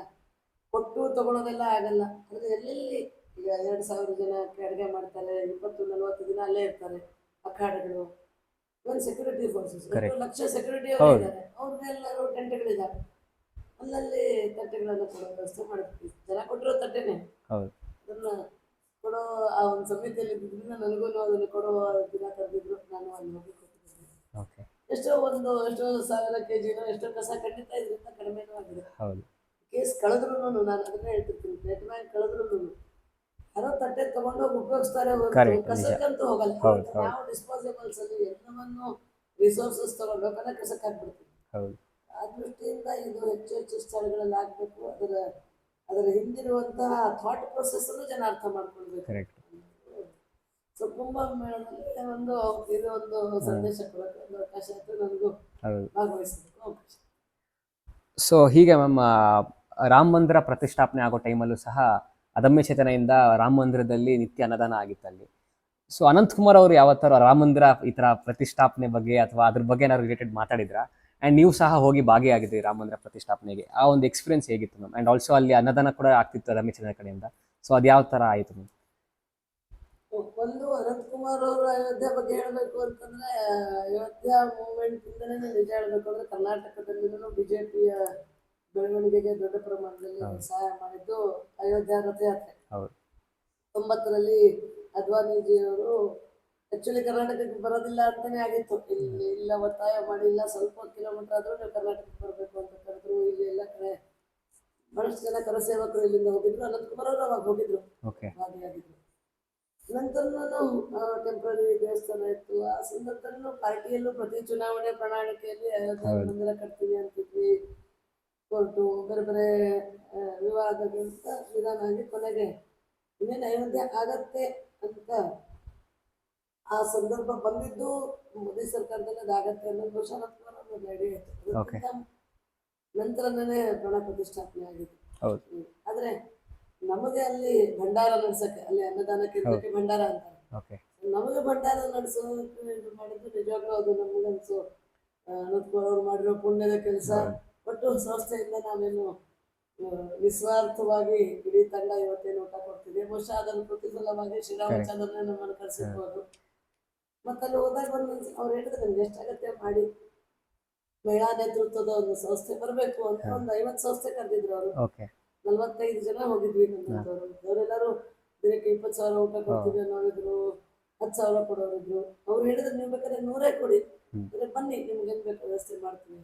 ಕೊಟ್ಟು ತಗೊಳ್ಳೋದೆಲ್ಲ ಆಗಲ್ಲ. ಅಂದರೆ ಎಲ್ಲೆಲ್ಲಿ ಈಗ 2000 ಜನಕ್ಕೆ ಅಡುಗೆ ಮಾಡ್ತಾರೆ, 20-40 ದಿನ ಅಲ್ಲೇ ಇರ್ತಾರೆ ಅಖಾಡಗಳು. ಒಂದು ಸೆಕ್ಯೂರಿಟಿ ಫೋರ್ಸಸ್ 2 ಲಕ್ಷ ಸೆಕ್ಯೂರಿಟಿ ಅವರು ಇದ್ದಾರೆ. ಅವ್ರಿಗೆಲ್ಲರೂ ಟೆಂಟ್ಗಳಿದ್ದಾವೆ, ಅಲ್ಲಲ್ಲಿ ತಟ್ಟೆಗಳನ್ನು ಕೊಡೋ ವ್ಯವಸ್ಥೆ ಮಾಡ್ತೀವಿ. ಜನ ಕೊಟ್ಟಿರೋ ತಟ್ಟೆನೇ ಅದನ್ನು ಕೊಡೋ ಆ ಒಂದು ಸಮಿತಿಯಲ್ಲಿ ಇದ್ದಿದ್ದರಿಂದ ನನಗೂ ಅದನ್ನು ಕೊಡೋ ದಿನ ಕರೆದಿದ್ರು. ನಾನು ಅಲ್ಲಿ ಹೋಗಿ ಕೊಟ್ಟಿದ್ದೆ. ಎಷ್ಟೋ 1000 kg ಎಷ್ಟೋ ಕಸ ಖಂಡಿತ ಇದರಿಂದ ಕಡಿಮೆನೂ ಆಗಿದೆ. ಕೇಸ್ ಕಳೆದ್ರೂ ನಾನು ಅದನ್ನೇ ಹೇಳ್ತಿರ್ತೀನಿ, ಪ್ಲೇಟ್ ಬ್ಯಾಂಕ್ ಕಳೆದ್ರೂ ಯಾರೋ ತಟ್ಟೆ ತಗೊಂಡೋಗಿ ಉಪಯೋಗಿಸ್ತಾರೆ, ಕಸಕ್ಕಂತೂ ಹೋಗಲ್ಲ. ನಾವು ಡಿಸ್ಪೋಸಬಲ್ಸ್ ಅಲ್ಲಿ ಎಲ್ಲವನ್ನು ರಿಸೋರ್ಸಸ್ ತಗೊಂಡೋಗಲ್ಲ, ಕಸಕ್ಕೆ ಹಾಕ್ಬಿಡ್ತೀವಿ. ಆ ದೃಷ್ಟಿಯಿಂದ ಇದು ಹೆಚ್ಚು ಸ್ಥಳಗಳಲ್ಲಿ ಆಗಬೇಕು. ಅದರ ಹಿಂದಿರುವಂತಹ ಥಾಟ್ ಪ್ರೊಸೆಸ್ ಅನ್ನು ಜನ ಅರ್ಥ ಮಾಡ್ಕೊಳ್ಬೇಕು. ಸೊ ಕುಂಭಮೇಳದಲ್ಲಿ ಒಂದು ಇದು ಒಂದು ಸಂದೇಶ ಕೊಡೋಕೆ ಒಂದು ಅವಕಾಶ ಆಯಿತು ನನಗೂ ಹೌದು. ಭಾಗವಹಿಸಬೇಕು ಅವಕಾಶ. ಸೊ ಹೀಗೆ ಮ್ಯಾಮ್, ರಾಮ ಮಂದಿರ ಪ್ರತಿಷ್ಠಾಪನೆ ಆಗೋ ಟೈಮಲ್ಲೂ ಸಹ ಅದಮ್ಯ ಚೇತನೆಯಿಂದ ರಾಮ ಮಂದಿರದಲ್ಲಿ ನಿತ್ಯ ಅನ್ನದಾನ ಆಗಿತ್ತು ಅಲ್ಲಿ. ಸೊ ಅನಂತಕುಮಾರ್ ಅವರು ಯಾವತ್ತಾರು ರಾಮ ಮಂದಿರ ಈ ತರ ಪ್ರತಿಷ್ಠಾಪನೆ ಬಗ್ಗೆ ಅಥವಾ ಅದ್ರ ಬಗ್ಗೆ ಏನಾದ್ರು ರಿಲೇಟೆಡ್ ಮಾತಾಡಿದ್ರಾ? ಅಂಡ್ ನೀವು ಸಹ ಹೋಗಿ ಭಾಗಿಯಾಗಿದ್ರಿ ರಾಮ ಮಂದಿರ ಪ್ರತಿಷ್ಠಾಪನೆಗೆ, ಆ ಒಂದು ಎಕ್ಸ್ಪೀರಿಯನ್ಸ್ ಹೇಗಿತ್ತು ಮ್ಯಾಮ್? ಅಂಡ್ ಆಲ್ಸೋ ಅಲ್ಲಿ ಅನ್ನದಾನ ಕೂಡ ಆಗ್ತಿತ್ತು ಅದಮ್ಯ ಚೇತನ ಕಡೆಯಿಂದ. ಸೊ ಅದು ಯಾವ ತರ ಆಯಿತು ಮ್ಯಾಮ್? ಒಂದು ಅನಂತಕುಮಾರ್ ಅವರು ಅಯೋಧ್ಯೆ ಬಗ್ಗೆ ಹೇಳಬೇಕು ಅಂತಂದ್ರೆ, ಅಯೋಧ್ಯ ಮೂವ್ಮೆಂಟ್ ಇಂದನೇ ನಿಜ ಹೇಳಬೇಕು ಅಂದ್ರೆ ಕರ್ನಾಟಕದಲ್ಲಿನೂ ಬಿಜೆಪಿಯ ಬೆಳವಣಿಗೆಗೆ ದೊಡ್ಡ ಪ್ರಮಾಣದಲ್ಲಿ ಸಹಾಯ ಮಾಡಿದ್ದು ಅಯೋಧ್ಯ ರಥಯಾತ್ರೆ. ಹೌದು. 90ರಲ್ಲಿ ಅದ್ವಾನಿಜಿಯವರು ಆಕ್ಚುಲಿ ಕರ್ನಾಟಕಕ್ಕೆ ಬರೋದಿಲ್ಲ ಅಂತಾನೆ ಆಗಿತ್ತು. ಇಲ್ಲಿ ಇಲ್ಲ ಒತ್ತಾಯ ಮಾಡಿ, ಇಲ್ಲ ಸ್ವಲ್ಪ ಕಿಲೋಮೀಟರ್ ಆದ್ರೂ ನೀವು ಕರ್ನಾಟಕಕ್ಕೆ ಬರಬೇಕು ಅಂತ ಕರೆದ್ರು. ಇಲ್ಲಿ ಎಲ್ಲ ಕಡೆ ಬಹಳಷ್ಟು ಜನ ಕರಸೇವಕರು ಇಲ್ಲಿಂದ ಹೋಗಿದ್ರು. ಅನಂತಕುಮಾರ್ ಅವರು ಅವಾಗ ಹೋಗಿದ್ರು, ಓಕೆ. ಭಾಗಿಯಾಗಿದ್ರು. ನಂತರ ನಾನು ಟೆಂಪ್ರರಿ ದೇವಸ್ಥಾನ ಇತ್ತು. ಆ ಸಂದರ್ಭದಲ್ಲೂ ಪಾರ್ಟಿಯಲ್ಲೂ ಪ್ರತಿ ಚುನಾವಣೆ ಪ್ರಣಾಳಿಕೆಯಲ್ಲಿ ಅಯೋಧ್ಯೆ ಮಂದಿರ ಕಟ್ತೀವಿ ಅಂತಿದ್ವಿ. ಕೋರ್ಟು ಬೇರೆ ಬೇರೆ ವಿವಾದಗಳಿಂದ ವಿಧಾನ ಆಗಿ ಕೊನೆಗೆ ಇನ್ನೇನು ಅಯೋಧ್ಯೆ ಆಗತ್ತೆ ಅಂತ ಆ ಸಂದರ್ಭ ಬಂದಿದ್ದು ಮೋದಿ ಸರ್ಕಾರದಲ್ಲಿ ಅದಾಗತ್ತೆ ಅನ್ನೋದು ಬಹುಶಃ ಅನಂತಕುಮಾರ್ ಅವ್ರ ಐಡಿಯಾ ಇತ್ತು. ಓಕೆ. ಅದಕ್ಕಿಂತ ನಂತರನೇ ಪ್ರಾಣ ಪ್ರತಿಷ್ಠಾಪನೆ ಆಗಿದೆ. ಹೌದು. ಆದ್ರೆ ನಮಗೆ ಅಲ್ಲಿ ಭಂಡಾರ ನಡೆಸಕ್ಕೆ, ಅಲ್ಲಿ ಅನ್ನದಾನ ಕೇಂದ್ರಕ್ಕೆ ಭಂಡಾರ ಅಂತಾರೆ. ಓಕೆ. ನಮಗೆ ಭಂಡಾರ ನಡೆಸೋದಕ್ಕೆ ಇದು ಮಾಡಿದ್ದು ನಿಜವಾಗ್ಲೂ ಅದು ನಮಗನ್ಸು ಅನಂತಕುಮಾರ್ ಅವ್ರು ಮಾಡಿರೋ ಪುಣ್ಯದ ಕೆಲಸ. ಒಟ್ಟು ಸಂಸ್ಥೆಯಿಂದ ನಾವೇನು ನಿಸ್ವಾರ್ಥವಾಗಿ ಇಡೀ ತಂಡ ಇವತ್ತೇನು ಊಟ ಕೊಡ್ತಿದೆ. ಬಹುಶಃ ಅದನ್ನು ಪ್ರತಿಫಲವಾಗಿ ಶ್ರೀರಾಮಚಂದ್ರನೇ ನಮ್ಮನ್ನು ಕರೆಸಿರ್ಬೋದು. ಮತ್ತೆ ಅಲ್ಲಿ ಹೋದಾಗ ಒಂದು ಅವ್ರು ಹೇಳಿದ್ರೆ ನಮ್ಗೆ ಎಷ್ಟಾಗತ್ತೆ ಮಾಡಿ ಮಹಿಳಾ ನೇತೃತ್ವದ ಒಂದು ಸಂಸ್ಥೆ ಬರಬೇಕು ಅಂತ ಒಂದು 50 ಸಂಸ್ಥೆ ಕರೆದಿದ್ರು ಅವರು. ಓಕೆ. 45 ಜನ ಹೋಗಿದ್ವಿ ನಮ್ಮಂತವ್ರು. ಅವರೆಲ್ಲರೂ ದಿನಕ್ಕೆ 20,000 ಊಟ ಕೊಡ್ತೀವಿ ಅನ್ನೋರಿದ್ರು, 10,000 ಕೊಡೋರಿದ್ರು. ಅವ್ರು ಹೇಳಿದ್ರೆ ನೀವು ಬೇಕಾದ್ರೆ 100 ಕೊಡಿ, ಅಂದ್ರೆ ಬನ್ನಿ ನಿಮ್ಗೆ ಏನ್ ಬೇಕು ವ್ಯವಸ್ಥೆ ಮಾಡ್ತೀನಿ.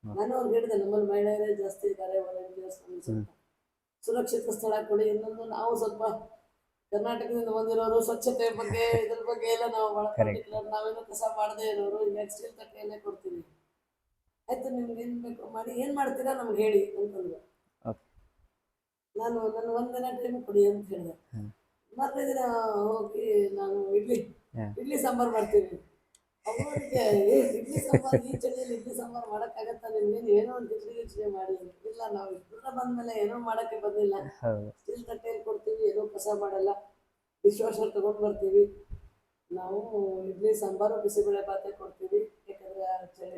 ನಾನು ಅವ್ರಿಗೆ ಹೇಳಿದೆ ನಮ್ಮಲ್ಲಿ ಮಹಿಳೆಯರೇ ಜಾಸ್ತಿ ಇದ್ದಾರೆ, ವಾಲಂಟಿಯರ್ಸ್, ಸ್ವಲ್ಪ ಸುರಕ್ಷಿತ ಸ್ಥಳ ಕೊಡಿ. ಇನ್ನೊಂದು ನಾವು ಸ್ವಲ್ಪ ಕರ್ನಾಟಕದಿಂದ ಬಂದಿರೋರು ಸ್ವಚ್ಛತೆ ಬಗ್ಗೆ ಇದ್ರ ಬಗ್ಗೆ ಎಲ್ಲ ನಾವು ಬಹಳ ಪರ್ಟಿಕ್ಯುಲರ್. ನಾವೇನೋ ಕಸ ಮಾಡದೇ ಇರೋರು, ಈಗ ಸ್ಟೀಲ್ ತಟ್ಟೆಯಲ್ಲೇ ಕೊಡ್ತೀವಿ. ಆಯ್ತು ನಿಮ್ಗೆ ಏನ್ ಬೇಕು ಮಾಡಿ, ಏನ್ ಮಾಡ್ತೀರಾ ನಮ್ಗೆ ಹೇಳಿ ಅಂತಂದ್ರು. ನಾನು ನನ್ನ ಒಂದಿನ ಟೈಮ್ ಕೊಡಿ ಅಂತ ಹೇಳಿದೆ. ಮಾರನೇ ದಿನ ಹೋಗಿ ನಾನು ಇಡ್ಲಿ ಸಾಂಬಾರು ಮಾಡ್ತೀನಿ. ಅವ್ರಿಗೆ ಇಡ್ಲಿ ಸಾಂಬಾರು ಈ ಚಳಿಯಲ್ಲಿ ಇಡ್ಲಿ ಸಾಂಬಾರು ಮಾಡೋಕ್ಕಾಗತ್ತಾ ನಿಮ್ಗೇನು? ಏನೋ ಒಂದು ಗಿಚ್ಡಿ ಮಾಡಿ. ಇಲ್ಲ ನಾವು ಇಬ್ಬರ ಬಂದ್ಮೇಲೆ ಏನೋ ಮಾಡೋಕ್ಕೆ ಬಂದಿಲ್ಲ, ಸ್ಟೀಲ್ ತಟ್ಟೆಯಲ್ಲಿ ಕೊಡ್ತೀವಿ, ಏನೋ ಕಸ ಮಾಡಲ್ಲ, ಡಿಶ್ ವಾಷರ್ ತೊಗೊಂಡು ಬರ್ತೀವಿ, ನಾವು ಇಡ್ಲಿ ಸಾಂಬಾರು ಬಿಸಿಬೇಳೆ ಬಾತೆ ಕೊಡ್ತೀವಿ. ಯಾಕಂದರೆ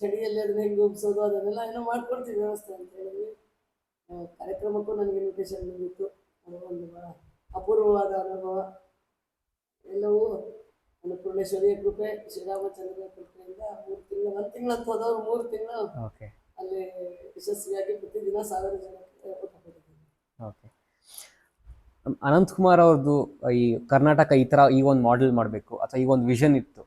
ಚಳಿಯಲ್ಲಿ ಅದನ್ನ ಹೆಂಗೆ ಉಬ್ಸೋದು ಅದನ್ನೆಲ್ಲ ಏನೋ ಮಾಡ್ಕೊಡ್ತೀವಿ ವ್ಯವಸ್ಥೆ ಅಂತ ಹೇಳಿದ್ವಿ. ಕಾರ್ಯಕ್ರಮಕ್ಕೂ ನನಗೆ ಇನ್ವಿಟೇಷನ್ ಬಂದಿತ್ತು. ಅದು ಒಂದು ಭಾಳ ಅಪೂರ್ವವಾದ ಅನುಭವ. ಎಲ್ಲವೂ ಅನ್ನಪೂರ್ಣೇಶ್ವರಿಯ ಕೃಪೆ, ಶ್ರೀರಾಮಚಂದ್ರನ ಕೃಪೆಯಿಂದ 3 ತಿಂಗಳು, 1 ತಿಂಗಳು ಅಂತ ಹೋದವ್ರು 3 ತಿಂಗಳು ಅಲ್ಲಿ ಯಶಸ್ವಿಯಾಗಿ ಪ್ರತಿದಿನ 1000 ಜನಕ್ಕೆ ಊಟ ಕೊಟ್ಟಿದ್ದೀನಿ. ಓಕೆ. ಅನಂತಕುಮಾರ್ ಅವ್ರದ್ದು ಈ ಕರ್ನಾಟಕ ಈ ತರ ಈ ಒಂದು ಮಾಡೆಲ್ ಮಾಡಬೇಕು ಅಥವಾ ಈ ಒಂದು ವಿಷನ್ ಇತ್ತು,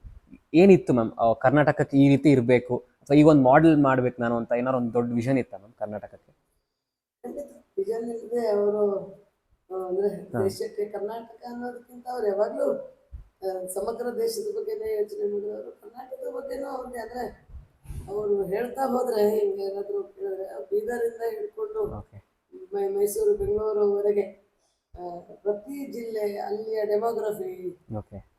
ಏನಿತ್ತು ಮ್ಯಾಮ್? ಕರ್ನಾಟಕಕ್ಕೆ ಈ ರೀತಿ ಇರಬೇಕು ಅಥವಾ ಈ ಒಂದು ಮಾಡೆಲ್ ಮಾಡ್ಬೇಕು ನಾನು ಅಂತ ಏನಾರು ಒಂದು ದೊಡ್ಡ ವಿಷನ್ ಇತ್ತ ಮ್ಯಾಮ್ ಕರ್ನಾಟಕಕ್ಕೆ? ವಿಷನ್ ಇಲ್ಲದೆ ಅವರು ಅಂದ್ರೆ ದೇಶಕ್ಕೆ ಕರ್ನಾಟಕ ಅನ್ನೋದಕ್ಕಿಂತ ಅವ್ರು ಯಾವಾಗಲೂ ಸಮಗ್ರ ದೇಶದ ಬಗ್ಗೆನೇ ಯೋಚನೆ ಮಾಡಿದವರು. ಕರ್ನಾಟಕದ ಬಗ್ಗೆನೂ ಅವ್ರಿಗೆ ಅಂದ್ರೆ ಅವರು ಹೇಳ್ತಾ ಹೋದ್ರೆ ಹಿಂಗೆ ಏನಾದ್ರು ಕೇಳಿದ್ರೆ ಬೀದರಿಂದ ಹಿಡ್ಕೊಂಡು ಮೈಸೂರು, ಬೆಂಗಳೂರುವರೆಗೆ ಪ್ರತಿ ಜಿಲ್ಲೆ, ಅಲ್ಲಿಯ ಡೆಮೋಗ್ರಫಿ,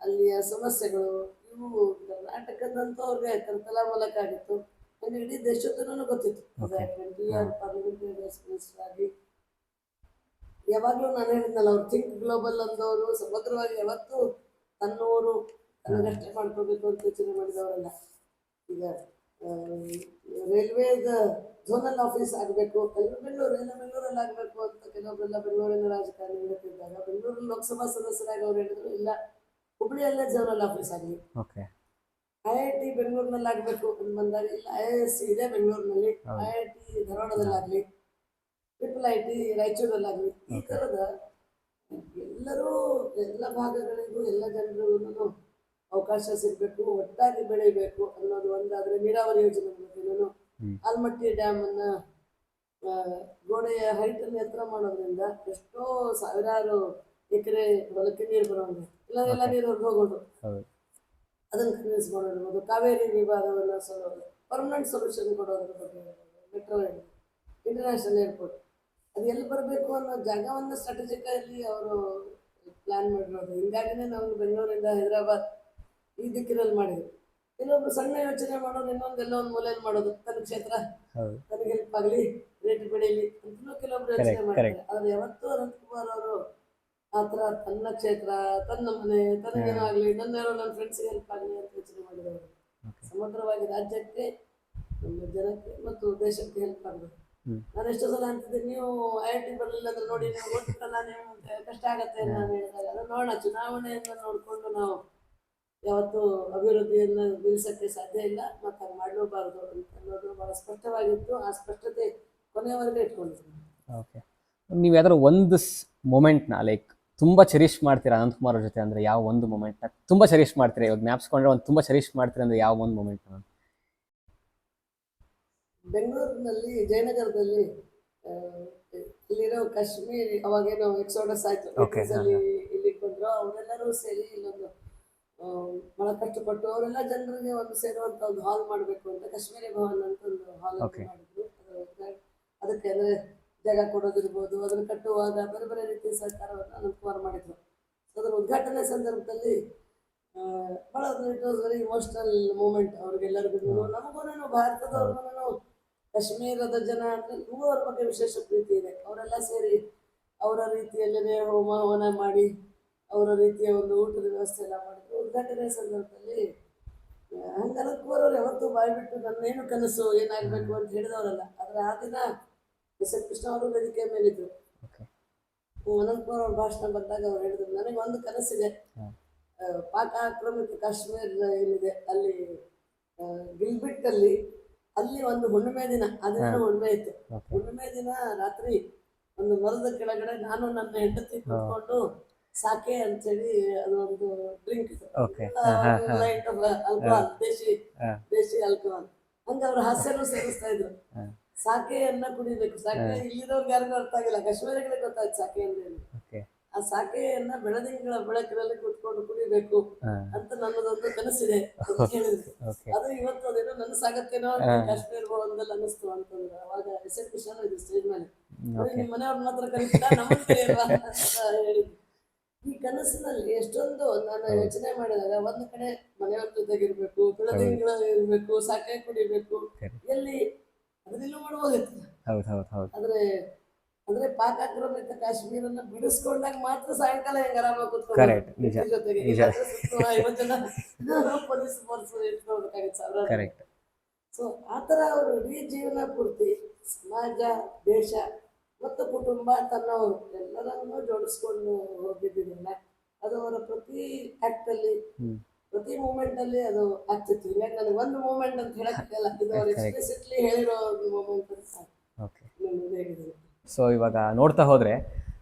ಅಲ್ಲಿಯ ಸಮಸ್ಯೆಗಳು, ಇವು ಕರ್ನಾಟಕದಂತೂ ಅವ್ರಿಗೆ ತಲಮೂಲಕ ಆಗಿತ್ತು. ನನಗೆ ಇಡೀ ದೇಶದೂ ಗೊತ್ತಿತ್ತು. ಪಾರ್ಲಿಮೆಂಟರಿ ಮಿನಿಸ್ಟರ್ ಆಗಿ ಯಾವಾಗಲೂ ನಾನು ಹೇಳಿದ್ನಲ್ಲ, ಅವ್ರು ಥಿಂಕ್ ಗ್ಲೋಬಲ್ ಅಂದವರು. ಸಮಗ್ರವಾಗಿ ಯಾವತ್ತೂ ತನ್ನೂರು ತನ್ನಗಷ್ಟೇ ಮಾಡ್ಕೋಬೇಕು ಅಂತ ಯೋಚನೆ ಮಾಡಿದವರಲ್ಲ. ಈಗ ರೈಲ್ವೇದ ಝೋನಲ್ ಆಫೀಸ್ ಆಗಬೇಕು, ಎಲ್ಲರೂ ಬೆಂಗಳೂರಲ್ಲಿ ಆಗಬೇಕು ಅಂತ ಕೆಲವೊಬ್ಬರೆಲ್ಲ ಬೆಂಗಳೂರಿನ ರಾಜಕಾರಣಿ ಹೇಳ್ತಿದ್ದಾಗ, ಬೆಂಗಳೂರು ಲೋಕಸಭಾ ಸದಸ್ಯರಾಗಿ ಅವ್ರು ಹೇಳಿದ್ರು ಇಲ್ಲ ಹುಬ್ಬಳ್ಳಿಯಲ್ಲೇ ಝೋನಲ್ ಆಫೀಸ್ ಆಗಲಿ. IIT ಬೆಂಗಳೂರಿನಲ್ಲಿ ಆಗಬೇಕು ಅಂತ ಬಂದಾಗ ಇಲ್ಲ IISc ಇದೆ ಬೆಂಗಳೂರಿನಲ್ಲಿ, IIT ಧಾರವಾಡದಲ್ಲಾಗಲಿ, IIIT ರಾಯಚೂರಲ್ಲಾಗಲಿ. ಈ ಥರದ ಎಲ್ಲರೂ ಎಲ್ಲ ಭಾಗಗಳಿಗೂ ಎಲ್ಲ ಜನರಿಗೂ ಅವಕಾಶ ಸಿಗಬೇಕು, ಒಟ್ಟಾಗಿ ಬೆಳಿಬೇಕು ಅನ್ನೋದು ಒಂದಾದರೆ, ನೀರಾವರಿ ಯೋಜನೆ ಬಗ್ಗೆನೂ ಆಲ್ಮಟ್ಟಿ ಡ್ಯಾಮನ್ನು ಗೋಡೆಯ ಹೈಟನ್ನು ಎತ್ತರ ಮಾಡೋದ್ರಿಂದ ಎಷ್ಟೋ ಸಾವಿರಾರು ಎಕರೆ ಹೊಲಕ್ಕೆ ನೀರು ಬರೋಂಗೆ, ಇಲ್ಲ ನೀರು ಹೋಗೋದು, ಅದನ್ನು ಕನ್ವಿನ್ಸ್ ಮಾಡೋದು. ಕಾವೇರಿ ವಿವಾದವನ್ನು ಪರ್ಮನೆಂಟ್ ಸೊಲ್ಯೂಷನ್ ಕೊಡೋದ್ರ ಬಗ್ಗೆ ಮೆಟ್ರೋ ಇಂಟರ್ನ್ಯಾಷನಲ್ ಏರ್ಪೋರ್ಟ್ ಅದು ಎಲ್ಲಿ ಬರಬೇಕು ಅನ್ನೋ ಜಾಗವನ್ನು ಸ್ಟ್ರಾಟಜಿಕಲ್ಲಿ ಅವರು ಪ್ಲಾನ್ ಮಾಡಿರೋದು. ಹಿಂಗಾಗಿನೇ ನಾವು ಬೆಂಗಳೂರಿಂದ ಹೈದರಾಬಾದ್ ಈ ದಿಕ್ಕಿನಲ್ಲಿ ಮಾಡಿದ್ವಿ. ಇನ್ನೊಬ್ರು ಸಣ್ಣ ಯೋಚನೆ ಮಾಡೋದು, ಇನ್ನೊಂದೆಲ್ಲೋ ಒಂದು ಮೂಲೆಯಲ್ಲಿ ಮಾಡೋದು, ತನ್ನ ಕ್ಷೇತ್ರ ಹೌದು ತನಗೆ ಹೆಲ್ಪ್ ಆಗಲಿ, ರೇಟ್ ಬೆಳೀಲಿ ಅಂತಲೂ ಕೆಲವೊಬ್ರು ಯೋಚನೆ ಕರೆಕ್ಟ್ ಮಾಡ್ತಾರೆ. ಕರೆಕ್ಟ್ ಆದ್ರೆ ಯಾವತ್ತೂ ಅನಂತಕುಮಾರ್ ಅವರು ಆ ಥರ ತನ್ನ ಕ್ಷೇತ್ರ, ತನ್ನ ಮನೆ, ತನಗೇನೋ ಆಗಲಿ, ನನ್ನೇನೋ ನನ್ನ ಫ್ರೆಂಡ್ಸ್ಗೆ ಹೆಲ್ಪ್ ಆಗಲಿ ಅಂತ ಯೋಚನೆ ಮಾಡಿದವರು. ಓಕೆ ಸಮಗ್ರವಾಗಿ ರಾಜ್ಯಕ್ಕೆ, ನಮ್ಮ ಜನಕ್ಕೆ ಮತ್ತು ದೇಶಕ್ಕೆ ಹೆಲ್ಪ್ ಆಗಬೇಕು. ಹ್ಮ್ ನಾನು ಎಷ್ಟೋ ಸಲ ಅಂತಿದ್ದೀನಿ, ನೀವು IIT ಬರಲಿಲ್ಲ ಅಂದ್ರೆ ನೋಡಿ, ನೀವು ಓದ್ತಿರಲ್ಲ, ನೀವು ಕಷ್ಟ ಆಗತ್ತೆ ಅಂತ ನಾನು ಹೇಳಿದಾಗ, ಅದನ್ನು ನೋಡೋಣ, ಚುನಾವಣೆಯನ್ನು ನೋಡಿಕೊಂಡು ನಾವು ಯಾವತ್ತೂ ಅಭಿವೃದ್ಧಿಯನ್ನು ನಿಲ್ಲಿಸೋಕ್ಕೆ ಸಾಧ್ಯ ಇಲ್ಲ ಮತ್ತು ಹಾಗೆ ಮಾಡಲೂಬಾರ್ದು ಅಂತ ಅನ್ನೋದು ಭಾಳ ಸ್ಪಷ್ಟವಾಗಿತ್ತು. ಆ ಸ್ಪಷ್ಟತೆ ಕೊನೆಯವರೆಗೆ ಇಟ್ಕೊಂಡಿದ್ದೀನಿ. ಓಕೆ ನೀವು ಯಾವ್ದಾದ್ರು ಒಂದು ಮೂಮೆಂಟ್ನ ಲೈಕ್ ತುಂಬ ಚೆರಿಷ್ ಮಾಡ್ತೀರಾ ಅನಂತಕುಮಾರ್ ಅವ್ರ ಜೊತೆ ಅಂದರೆ ಯಾವ ಒಂದು ಮೂಮೆಂಟ್ನ ತುಂಬ ಚೆರಿಷ್ ಮಾಡ್ತೀರಾ? ಇವಾಗ ಜ್ಞಾಪಿಸ್ಕೊಂಡ್ರೆ ಒಂದು ತುಂಬ ಚೆರಿಷ್ ಮಾಡ್ತೀರಾ ಅಂದರೆ ಯಾವ ಒಂದು ಮೂಮೆಂಟ್ನ? ಬೆಂಗಳೂರಿನಲ್ಲಿ ಜಯನಗರದಲ್ಲಿ ಇಲ್ಲಿರೋ ಕಾಶ್ಮೀರಿ, ಅವಾಗೇನೋ ಎಕ್ಸೋಡಸ್ ಆಯಿತು, Okay, ಇಲ್ಲಿಗೆ ಬಂದರು. ಅವರೆಲ್ಲರೂ ಸೇರಿ ಇಲ್ಲೊಂದು ಭಾಳ ಕಷ್ಟಪಟ್ಟು ಅವರೆಲ್ಲ ಜನರಿಗೆ ಒಂದು ಸೇರುವಂಥ ಒಂದು ಹಾಲ್ ಮಾಡಬೇಕು ಅಂತ ಕಾಶ್ಮೀರಿ ಭವನ್ ಅಂತ ಒಂದು ಹಾಲ್ Okay. ಮಾಡಿದ್ರು. ಅದಕ್ಕೆ ಅಂದರೆ ಜಾಗ ಕೊಡೋದಿರ್ಬೋದು, ಅದನ್ನು ಕಟ್ಟುವಾಗ ಬೇರೆ ಬೇರೆ ರೀತಿಯ ಸಹಕಾರವನ್ನು ಅನಂತಕುಮಾರ್ ಮಾಡಿದ್ರು. ಅದರ ಉದ್ಘಾಟನೆ ಸಂದರ್ಭದಲ್ಲಿ ಭಾಳ it was very emotional moment ಅವ್ರಿಗೆಲ್ಲರಿಗೂ, ನಮಗೂ ಭಾರತದವ್ರಿಗೂ ಕಾಶ್ಮೀರದ ಜನ ಅಂದರೆ ನಮಗೂ ಅವ್ರ ಬಗ್ಗೆ ವಿಶೇಷ ಪ್ರೀತಿ ಇದೆ. ಅವರೆಲ್ಲ ಸೇರಿ ಅವರ ರೀತಿಯಲ್ಲೇ ಹೋಮ ಹವನ ಮಾಡಿ ಅವರ ರೀತಿಯ ಒಂದು ಊಟದ ವ್ಯವಸ್ಥೆ ಎಲ್ಲ ಮಾಡಿದ್ರು. ಉದ್ಘಾಟನೆ ಸಂದರ್ಭದಲ್ಲಿ ಹಂಗೆ ಅನಂತಕುಮಾರ್ ಅವ್ರು ಯಾವತ್ತೂ ಬಾಯ್ಬಿಟ್ಟು ನನ್ನೇನು ಕನಸು ಏನಾಗಬೇಕು ಅಂತ ಹೇಳಿದವರಲ್ಲ. ಆದರೆ ಆ ದಿನ ಎಸ್ ಎನ್ ಕೃಷ್ಣ ಅವರು ವೇದಿಕೆ ಮೇಲಿದ್ರು. ಓಕೆ ಅನಂತಕುಮಾರ್ ಅವ್ರ ಭಾಷಣ ಬಂದಾಗ ಅವ್ರು ಹೇಳಿದ್ರು, ನನಗೆ ಒಂದು ಕನಸಿದೆ, ಪಾಕ್ ಆಕ್ರಮಿತ ಕಾಶ್ಮೀರ ಏನಿದೆ ಅಲ್ಲಿ ಗಿಲ್ಬಿಟ್ಟಲ್ಲಿ ಅಲ್ಲಿ ಒಂದು ಹುಣ್ಣಿಮೆ ದಿನ, ಅದಿನ ಹುಣ್ಣಿಮೆ ಇತ್ತು, ಹುಣ್ಣಿಮೆ ದಿನ ರಾತ್ರಿ ಒಂದು ಮರದ ಕೆಳಗಡೆ ನಾನು ನನ್ನ ಹೆಂಡತಿ ಕೂತ್ಕೊಂಡು ಸಾಕೆ ಅಂತೇಳಿ ಅದು ಒಂದು ಡ್ರಿಂಕ್ ಇತ್ತು, ಆಲ್ಕೋಹಾಲ್, ದೇಶಿ ಆಲ್ಕೋಹಾಲ್, ಹಂಗೆ ಅವ್ರ ಹಾಸ್ಯನೂ ಸೇರಿಸ್ತಾ ಇದ್ರು. ಸಾಕೆಯನ್ನ ಕುಡಿಬೇಕು. ಸಾಕೆ ಇಲ್ಲಿರೋರ್ಗೆ ಯಾರಿಗೂ ಅರ್ಥ ಆಗಿಲ್ಲ, ಕಾಶ್ಮೀರಿಗಳಿಗೆ ಗೊತ್ತಾಯ್ತು ಸಾಕೆ ಅಂದ್ರೆ ಏನು. ಆ ಸಾಕೆಯನ್ನ ಬೆಳದಿಂಗಳ ಬೆಳಕಿನಲ್ಲಿ ಕೂತ್ಕೊಂಡು ಕುಡಿಬೇಕು ಅಂತ ನನ್ನದೊಂದು ಕನಸಿದೆ ಅಂತ ಹೇಳಿದ್ರು. ಅದು ಇವತ್ತು ಅದೇನೋ ನನಸಾಗತ್ತೇನೋ ಕಾಶ್ಮೀರ ಭವನದಲ್ಲಿ ಅನ್ನಿಸ್ತು ಅಂತಂದ್ರೆ, ಅವಾಗ ಎಸ್ ಎನ್ ಕೃಷ್ಣ ಇದು ಸ್ಟೇಜ್ ಮೇಲೆ ನಿಮ್ಮ ಮನೆಯವ್ರ ಮಾತ್ರ ಕರೀತಾ ನಮ್ಮನ್ನ ಕರೆಯಲ್ವಾ ಅಂತ ಹೇಳಿದ್ರು. ಈ ಕನಸಿನಲ್ಲಿ ಎಷ್ಟೊಂದು ನಾನು ಯೋಚನೆ ಮಾಡಿದಾಗ, ಒಂದು ಕಡೆ ಮನೆಯವ್ರ ಜೊತೆಗಿರ್ಬೇಕು, ಬೆಳದಿಂಗಳ ಇರ್ಬೇಕು, ಸಾಕೆ ಕುಡಿಬೇಕು, ಎಲ್ಲಿ ಅದನ್ನೆಲ್ಲ ಮಾಡ್ಬೋದಿತ್ತು. ಅಂದ್ರೆ ಪಾಕ್ ಆಕ್ರಮಿತ ಕಾಶ್ಮೀರನ್ನ ಬಿಡಿಸ್ಕೊಂಡಾಗ ಮಾತ್ರ ಸಾಯಂಕಾಲ ಹೆಂಗ ಆರಾಮಾಗಿ ಕೂತ್ಕೊಂಡು ಜೊತೆಗೆ 50 ಜನ ಪೊಲೀಸ್ ಇಟ್ಕೊಳ್ಬೇಕಾಗಿತ್ತು. ಸೊ ಆತರ ಅವರು ಇಡೀ ಜೀವನ ಪೂರ್ತಿ ಸಮಾಜ, ದೇಶ ಮತ್ತು ಕುಟುಂಬ, ತನ್ನವರು ಎಲ್ಲರನ್ನೂ ಜೋಡಿಸ್ಕೊಂಡು ಹೋಗಿದ್ದಿಲ್ಲ. ಅದು ಅವರ ಪ್ರತಿ ಆಕ್ಟ್ ಅಲ್ಲಿ, ಪ್ರತಿ ಮೂಮೆಂಟ್ ಅಲ್ಲಿ ಅದು ಆಗ್ತಿತ್ತು. ಹೀಗಾಗಿ ನನಗೆ ಒಂದು ಮೂಮೆಂಟ್ ಅಂತ ಹೇಳಕ್ಕಾಗಲ್ಲ, ಇದು ಅವ್ರು ಎಕ್ಸ್ಪ್ಲಿಸಿಟ್ಲಿ ಹೇಳಿರೋ ಒಂದು ಮೂಮೆಂಟ್ ಅಂತ ಹೇಗಿದೆ. ಸೊ ಇವಾಗ ನೋಡ್ತಾ ಹೋದ್ರೆ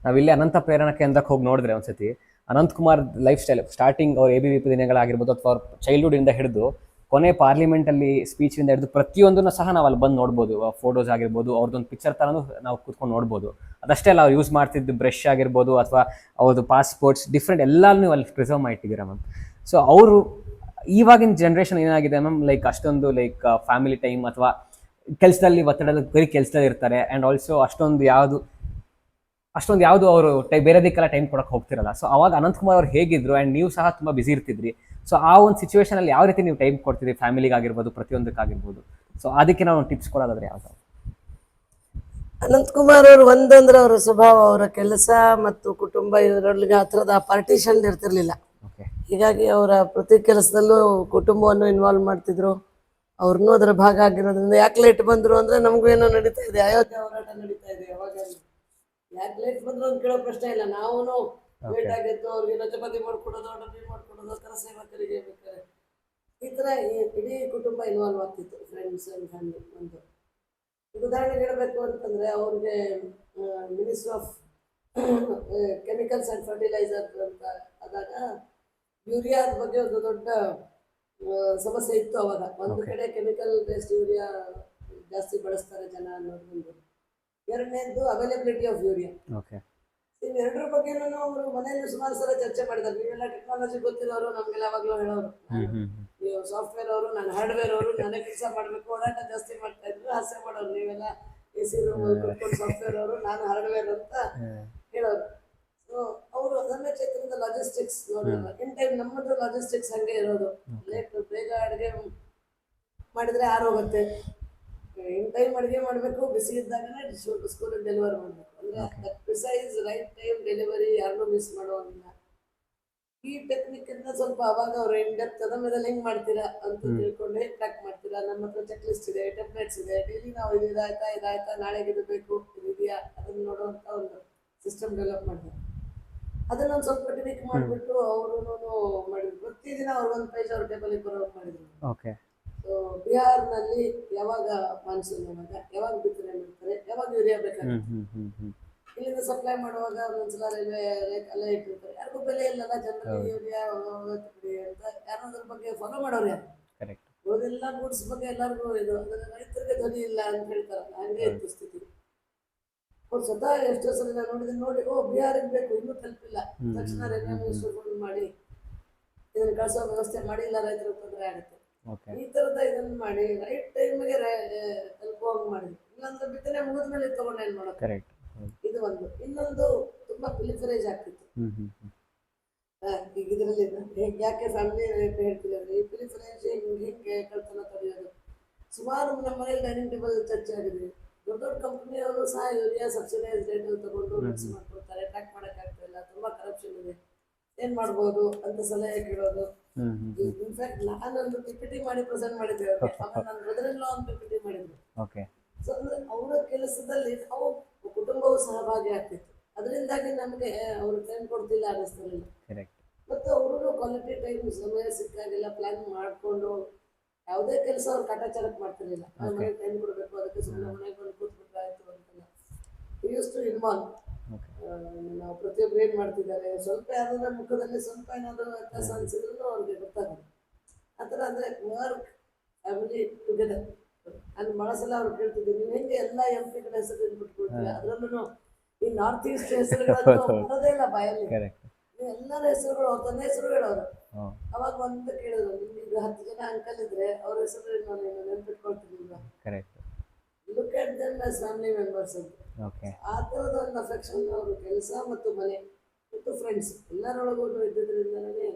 ನಾವಿಲ್ಲಿ ಅನಂತ ಪ್ರೇರಣಾ ಕೇಂದ್ರಕ್ಕೆ ಹೋಗಿ ನೋಡಿದ್ರೆ ಒಂದ್ಸತಿ ಅನಂತಕುಮಾರ್ ಲೈಫ್ ಸ್ಟೈಲ್ ಸ್ಟಾರ್ಟಿಂಗ್ ಅವ್ರ ABVP ದಿನಗಳಾಗಿರ್ಬೋದು, ಅಥವಾ ಅವ್ರ ಚೈಲ್ಡ್ಹುಡ್ ಇಂದ ಹಿಡಿದು ಕೊನೆ ಪಾರ್ಲಿಮೆಂಟಲ್ಲಿ ಸ್ಪೀಚಿಂದ ಹಿಡಿದು ಪ್ರತಿಯೊಂದನ್ನು ಸಹ ನಾವು ಅಲ್ಲಿ ಬಂದು ನೋಡ್ಬೋದು. ಫೋಟೋಸ್ ಆಗಿರ್ಬೋದು, ಅವ್ರದ್ದೊಂದು ಪಿಕ್ಚರ್ ಥರನೂ ನಾವು ಕೂತ್ಕೊಂಡು ನೋಡ್ಬೋದು. ಅದಷ್ಟೇ ಅಲ್ಲ, ಅವ್ರು ಯೂಸ್ ಮಾಡ್ತಿದ್ದು ಬ್ರಷ್ ಆಗಿರ್ಬೋದು ಅಥವಾ ಅವ್ರದ್ದು ಪಾಸ್ಪೋರ್ಟ್ಸ್ ಡಿಫ್ರೆಂಟ್ ಎಲ್ಲನೂ ನೀವು ಅಲ್ಲಿ ಪ್ರಿಸರ್ವ್ ಮಾಡಿಟ್ಟಿದ್ದೀರಾ ಮ್ಯಾಮ್. ಸೊ ಅವರು ಇವಾಗಿನ ಜನ್ರೇಷನ್ ಏನಾಗಿದೆ ಮ್ಯಾಮ್, ಲೈಕ್ ಅಷ್ಟೊಂದು ಲೈಕ್ ಫ್ಯಾಮಿಲಿ ಟೈಮ್ ಅಥವಾ ಕೆಲಸದಲ್ಲಿ ಒತ್ತಡದಲ್ಲಿ ಬರೀ ಕೆಲಸದಲ್ಲಿ ಇರ್ತಾರೆ. ಆ್ಯಂಡ್ ಆಲ್ಸೋ ಅಷ್ಟೊಂದು ಯಾವುದು ಅವರು ಬೇರೆದಕ್ಕೆಲ್ಲ ಟೈಮ್ ಕೊಡೋಕೆ ಹೋಗ್ತಿರಲ್ಲ. ಸೊ ಅವಾಗ ಅನಂತಕುಮಾರ್ ಅವ್ರು ಹೇಗಿದ್ರು, ಆ್ಯಂಡ್ ನೀವು ಸಹ ತುಂಬ ಬಿಸಿ ಇರ್ತಿದ್ರಿ. ಸೊ ಆ ಒಂದು ಸಿಚುವೇಶನಲ್ಲಿ ಯಾವ ರೀತಿ ನೀವು ಟೈಮ್ ಕೊಡ್ತಿದ್ರಿ ಫ್ಯಾಮಿಲಿಗಾಗಿರ್ಬೋದು, ಪ್ರತಿಯೊಂದಕ್ಕಾಗಿರ್ಬೋದು? ಸೊ ಅದಕ್ಕೆ ನಾವು ಟಿಪ್ಸ್ ಕೊಡೋದಾದ್ರೆ ಯಾವ್ದು? ಅನಂತಕುಮಾರ್ ಅವರು ಒಂದಂದ್ರೆ ಅವರ ಸ್ವಭಾವ, ಅವರ ಕೆಲಸ ಮತ್ತು ಕುಟುಂಬ ಇದರೊಳಗೆ ಆ ಥರದ ಪಾರ್ಟಿಷನ್ ಇರ್ತಿರ್ಲಿಲ್ಲ. ಹೀಗಾಗಿ ಅವರ ಪ್ರತಿ ಕೆಲಸದಲ್ಲೂ ಕುಟುಂಬವನ್ನು ಇನ್ವಾಲ್ವ್ ಮಾಡ್ತಿದ್ರು. ಅವ್ರನ್ನೂ ಅದರ ಭಾಗ ಆಗಿರೋದ್ರಿಂದ ಯಾಕೆ ಲೇಟ್ ಬಂದರು ಅಂದರೆ ನಮಗೂ ಏನೋ ನಡೀತಾ ಇದೆ, ಅಯೋಧ್ಯೆ ಹೋರಾಟ ನಡೀತಾ ಇದೆ, ಯಾವಾಗ ಯಾಕೆ ಲೇಟ್ ಬಂದರು ಅಂತ ಕೇಳೋ ಪ್ರಶ್ನೆ ಇಲ್ಲ. ನಾವು ಲೇಟ್ ಆಗಿತ್ತು, ಅವ್ರಿಗೆ ರಜಪತಿ ಮಾಡ್ಕೊಡೋದು, ಡಬ್ಬಿ ಮಾಡ್ಕೊಡೋದು, ಕರಸೇವಕರಿಗೆ ಬೇಕಾದ್ರೆ ಈ ಥರ ಇಡೀ ಕುಟುಂಬ ಇನ್ವಾಲ್ವ್ ಆಗ್ತಿತ್ತು, ಫ್ರೆಂಡ್ಸ್ ಆ್ಯಂಡ್ ಫ್ಯಾಮಿಲಿ. ಒಂದು ಉದಾಹರಣೆಗೆ ಹೇಳಬೇಕು ಅಂತಂದರೆ, ಅವ್ರಿಗೆ ministry of chemicals and fertiliser ಅಂತ ಆದಾಗ ಯೂರಿಯಾದ ಬಗ್ಗೆ ಒಂದು ದೊಡ್ಡ ಸಮಸ್ಯೆ ಇತ್ತು ಅವಾಗ. ಒಂದು ಕಡೆ ಕೆಮಿಕಲ್ ಬೇಸ್ಡ್ ಯೂರಿಯಾ ಜಾಸ್ತಿ ಬಳಸ್ತಾರೆ ಜನ ಅನ್ನೋದ್ರಿಂದ, ಎರಡನೇದು ಅವೈಲಬಿಲಿಟಿ ಆಫ್ ಯೂರಿಯಾ. ಇವೆರಡರ ಬಗ್ಗೆನೂ ಅವರು ಮನೆಯಲ್ಲಿ ಸುಮಾರು ಸಲ ಚರ್ಚೆ ಮಾಡಿದ್ದಾರೆ. ನೀವೆಲ್ಲ ಟೆಕ್ನಾಲಜಿ ಗೊತ್ತಿರೋರು, ನಮಗೆಲ್ಲ ಯಾವಾಗಲೂ ಹೇಳೋರು, ನೀವು ಸಾಫ್ಟ್ವೇರ್ ಅವರು, ನಾನು ಹಾರ್ಡ್ವೇರ್ ಅವರು, ನಾನೇ ಕೆಲಸ ಮಾಡಬೇಕು, ಓಡಾಟ ಜಾಸ್ತಿ ಮಾಡ್ತಾ ಇದ್ರು, ಹಾಸ್ಯ ಮಾಡೋರು. ನೀವೆಲ್ಲ AC ರೂಮ್ ಕುತ್ಕೊಂಡು ಸಾಫ್ಟ್ವೇರ್ ಅವರು, ನಾನು ಹಾರ್ಡ್ವೇರ್ ಅಂತ ಹೇಳೋರು. ಸೊ ಅವರು ಅದನ್ನೇ ಕ್ಷೇತ್ರದ ಲಾಜಿಸ್ಟಿಕ್ಸ್ ನೋಡಿಲ್ಲ. ಇನ್ ಟೈಮ್ ನಮ್ಮದು ಲಾಜಿಸ್ಟಿಕ್ಸ್ ಹಂಗೆ ಇರೋದು. ಲೇಟ್ ಬೇಗ ಅಡುಗೆ ಮಾಡಿದ್ರೆ ಆರೋಗುತ್ತೆ. ಇನ್ ಟೈಮ್ ಅಡುಗೆ ಮಾಡಬೇಕು, ಬಿಸಿ ಇದ್ದಾಗನೇ ಸ್ಕೂಲಿಗೆ ಡೆಲಿವರ್ ಮಾಡಬೇಕು. ಅಂದರೆ ಪ್ರಿಸೈಸ್ ರೈಟ್ ಟೈಮ್ ಡೆಲಿವರಿ ಯಾರನ್ನೂ ಮಿಸ್ ಮಾಡೋಂಗಿಲ್ಲ. ಈ ಟೆಕ್ನಿಕ್ ಇಂದ ಸ್ವಲ್ಪ ಅವಾಗ ಅವ್ರು ಇನ್ ಡೆಪ್ತ್ ಅದ ಮೇಲೆ ಹೆಂಗ್ ಮಾಡ್ತೀರಾ ಅಂತ ತಿಳ್ಕೊಂಡು ಹೇಗೆ ಟ್ರ್ಯಾಕ್ ಮಾಡ್ತೀರಾ. ನಮ್ಮ ಹತ್ರ ಚೆಕ್ ಲಿಸ್ಟ್ ಇದೆ, ಟೆಂಪ್ಲೇಟ್ಸ್ ಇದೆ, ಡೈಲಿ ನಾವು ಇದಾಯ್ತಾ ನಾಳೆಗೆ ಇದು ಬೇಕು, ಇದೆಯಾ ಅದನ್ನ ನೋಡುವಂಥ ಒಂದು ಸಿಸ್ಟಮ್ ಡೆವಲಪ್ ಮಾಡ್ತಾರೆ. ಅದನ್ನೊಂದು ಸ್ವಲ್ಪ ಟ್ವಿಕ್ ಮಾಡಿಬಿಟ್ಟು ಅವರು ಮಾಡಿದ್ರು. ಪ್ರತಿದಿನ ಅವ್ರಿಗೊಂದು ಪೇಜ್ ಅವ್ರ ಟೇಬಲಿಗೆ ಬರೋ ಮಾಡಿದ್ರು. ಓಕೆ. ಸೊ ಬಿಹಾರ್ನಲ್ಲಿ ಯಾವಾಗ ಮಾನ್ಸೂನ್, ಯಾವಾಗ ಬಿತ್ತನೆ ಮಾಡ್ತಾರೆ, ಯಾವಾಗ ಯೂರಿಯಾ ಬೇಕಾಗುತ್ತೆ, ಇಲ್ಲಿಂದ ಸಪ್ಲೈ ಮಾಡುವಾಗ ಒಂದೊಂದ್ಸಲ ರೈಲ್ವೆ ಅಲ್ಲೇ ಇಟ್ಟಿರ್ತಾರೆ. ಯಾರಿಗೂ ಬೆಲೆ ಇಲ್ಲಲ್ಲ, ಜನರಿಗೆ ಯೂರಿಯಾ ಬಿಡಿ ಅಂತ ಯಾರು ಅದ್ರ ಬಗ್ಗೆ ಫಾಲೋ ಮಾಡೋರು ಯಾರು? ಕರೆಕ್ಟ್. ಉಳಿದೆಲ್ಲ ಗೂಡ್ಸ್ ಬಗ್ಗೆ ಎಲ್ಲರಿಗೂ ಇದು, ಅಂದರೆ ರೈತರಿಗೆ ಧ್ವನಿ ಇಲ್ಲ ಅಂತ ಹೇಳ್ತಾರಲ್ಲ, ಹಂಗೆ ಇತ್ತು ಸ್ಥಿತಿ. ಅವ್ರು ಸ್ವತಃ ಎಷ್ಟೋ ಸಲ ನಾನು ನೋಡಿದ್ರೆ ನೋಡಿ, ಓ ಬಿಹಾರಿಗೆ ಬೇಕು, ಇನ್ನೂ ತಲುಪಿಲ್ಲ, ತಕ್ಷಣ ರೈಲ್ವೆ ಮಿನಿಸ್ಟರ್ ಫೋನ್ ಮಾಡಿ ಇದನ್ನು ಕಳಿಸೋ ವ್ಯವಸ್ಥೆ ಮಾಡಿ, ಇಲ್ಲ ರೈತರಿಗೆ ತೊಂದರೆ ಆಗುತ್ತೆ. ಈ ಥರದ ಇದನ್ನು ಮಾಡಿ ರೈಟ್ ಟೈಮಿಗೆ ತಲುಪುವಂಗೆ ಮಾಡಿದ್ರು. ಇಲ್ಲಾಂದ್ರೆ ಬಿತ್ತನೆ ಮುಗಿದ್ಮೇಲೆ ತಗೊಂಡು ಏನು ಮಾಡೋದು? ಕರೆಕ್ಟ್. ಇದು ಒಂದು. ಇನ್ನೊಂದು ತುಂಬಾ ಪ್ರಿಲಿಫರೇಜ್ ಆಗ್ತಿತ್ತು. ಈಗ ಇದರಲ್ಲಿ ಯಾಕೆ ಫ್ಯಾಮಿಲಿ ಹೇಳ್ತಿಲ್ಲ ಅಂದ್ರೆ, ಈ ಪ್ರಿಲಿಫರೇಜ್ ಹಿಂಗೆ ಕಳ್ತನ ತಡೆಯೋದು. ಸುಮಾರು ನಮ್ಮ ಮನೇಲಿ ಡೈನಿಂಗ್ ಟೇಬಲ್ ಚರ್ಚೆ ಆಗಿದೆ. ದೊಡ್ಡ ದೊಡ್ಡ ಕಂಪ್ನಿಯವರು ಸಹ ಯೂರಿಯಾ ಸಬ್ಸಿಡೈಸ್ ರೇಟಲ್ಲಿ ತಗೊಂಡು ಮಿಕ್ಸ್ ಮಾಡ್ಕೊಳ್ತಾರೆ, ಟ್ರ್ಯಾಕ್ ಮಾಡೋಕ್ಕಾಗ್ತಾ ಇಲ್ಲ, ತುಂಬಾ ಕರಪ್ಷನ್ ಇದೆ, ಏನ್ ಮಾಡ್ಬೋದು ಅಂತ ಸಲಹೆ ಕೇಳೋದು. ಇನ್ಫ್ಯಾಕ್ಟ್ ನಾನೊಂದು ಪಿಪಿಟಿ ಮಾಡಿ ಪ್ರೆಸೆಂಟ್ ಮಾಡಿದ್ದೆ ಅವ್ರಿಗೆ. ಆಮೇಲೆ ನನ್ನ ಬ್ರದರ್-ಇನ್-ಲಾ ಒಂದು ಪಿಪಿಟಿ ಮಾಡಿದ್ರು. ಸೊ ಅಂದ್ರೆ ಅವರ ಕೆಲಸದಲ್ಲಿ ನಾವು ಕುಟುಂಬವು ಸಹಭಾಗಿ ಆಗ್ತಿತ್ತು. ಅದರಿಂದಾಗಿ ನಮಗೆ ಅವರು ಟೈಮ್ ಕೊಡ್ತಿಲ್ಲ ಅನ್ನಿಸ್ತಿರಲಿಲ್ಲ. ಮತ್ತು ಅವರು ಕ್ವಾಲಿಟಿ ಟೈಮ್ ಸಮಯ ಸಿಕ್ಕಾಗೆಲ್ಲ ಪ್ಲಾನ್ ಮಾಡಿಕೊಂಡು ಯಾವುದೇ ಕೆಲಸ ಅವ್ರು ಕಾಟಾಚಾರಕ್ಕೆ ಮಾಡ್ತಿರ್ಲಿಲ್ಲ. ಮನೆಗೆ ಟೈಮ್ ಕೊಡಬೇಕು, ಅದಕ್ಕೆ ಸುಮ್ಮನೆ ಮನೆಗೆ ಬಂದು ಕೂತ್ಬಿಟ್ರೆ ಆಯಿತು ಅಂತಲ್ಲ. Use to involve. ನಾವು ಪ್ರತಿಯೊಬ್ಬರು ಏನು ಮಾಡ್ತಿದ್ದಾರೆ, ಸ್ವಲ್ಪ ಯಾವ್ದಾರ ಮುಖದಲ್ಲಿ ಸ್ವಲ್ಪ ಏನಾದರೂ ವ್ಯತ್ಯಾಸ ಅನಿಸಿದ್ರು ಅವ್ರಿಗೆ ಗೊತ್ತಾಗೋದು. ಆ ಥರ ಅಂದರೆ ವರ್ಕ್ ಫ್ಯಾಮಿಲಿ ಟುಗೆದರ್. ನಾನು ಭಾಳ ಸಲ ಅವ್ರು ಕೇಳ್ತಿದ್ದೀನಿ, ನೀವು ಹೆಂಗೆ ಎಲ್ಲ MP ಗಳ ಹೆಸರು ಬಿಟ್ಕೊಳ್ತೀವಿ, ಅದರಲ್ಲೂ ಈ ನಾರ್ತ್ ಈಸ್ಟ್ ಹೆಸರುಗಳನ್ನು ಬರೋದೇ ಇಲ್ಲ ಬಾಯಲ್ಲಿ. ನೀವು ಎಲ್ಲರ ಹೆಸರುಗಳು ಅವ್ರ ತಂದೆ ಹೆಸರು ಹೇಳೋರು. ಅವಾಗ ಒಂದು ಕೇಳಿದ್ರು, ನಿಮ್ಗೆ 10 ಜನ ಅಂಕಲ್ ಇದ್ರೆ ಅವ್ರ ಹೆಸರು ನಾನು ನೆನ್ಪಿಟ್ಕೊಳ್ತಿರ್ಲಿಲ್ವಾ? Look at them as family members ಅಂತ. ಆ ಥರದ ಒಂದು ಅಫೆಕ್ಷನ್ ಅವರು ಕೆಲಸ ಮತ್ತು ಮನೆ ಮತ್ತು ಫ್ರೆಂಡ್ಸ್ ಎಲ್ಲರೊಳಗೂ ಇದ್ದಿದ್ದರಿಂದಲೇ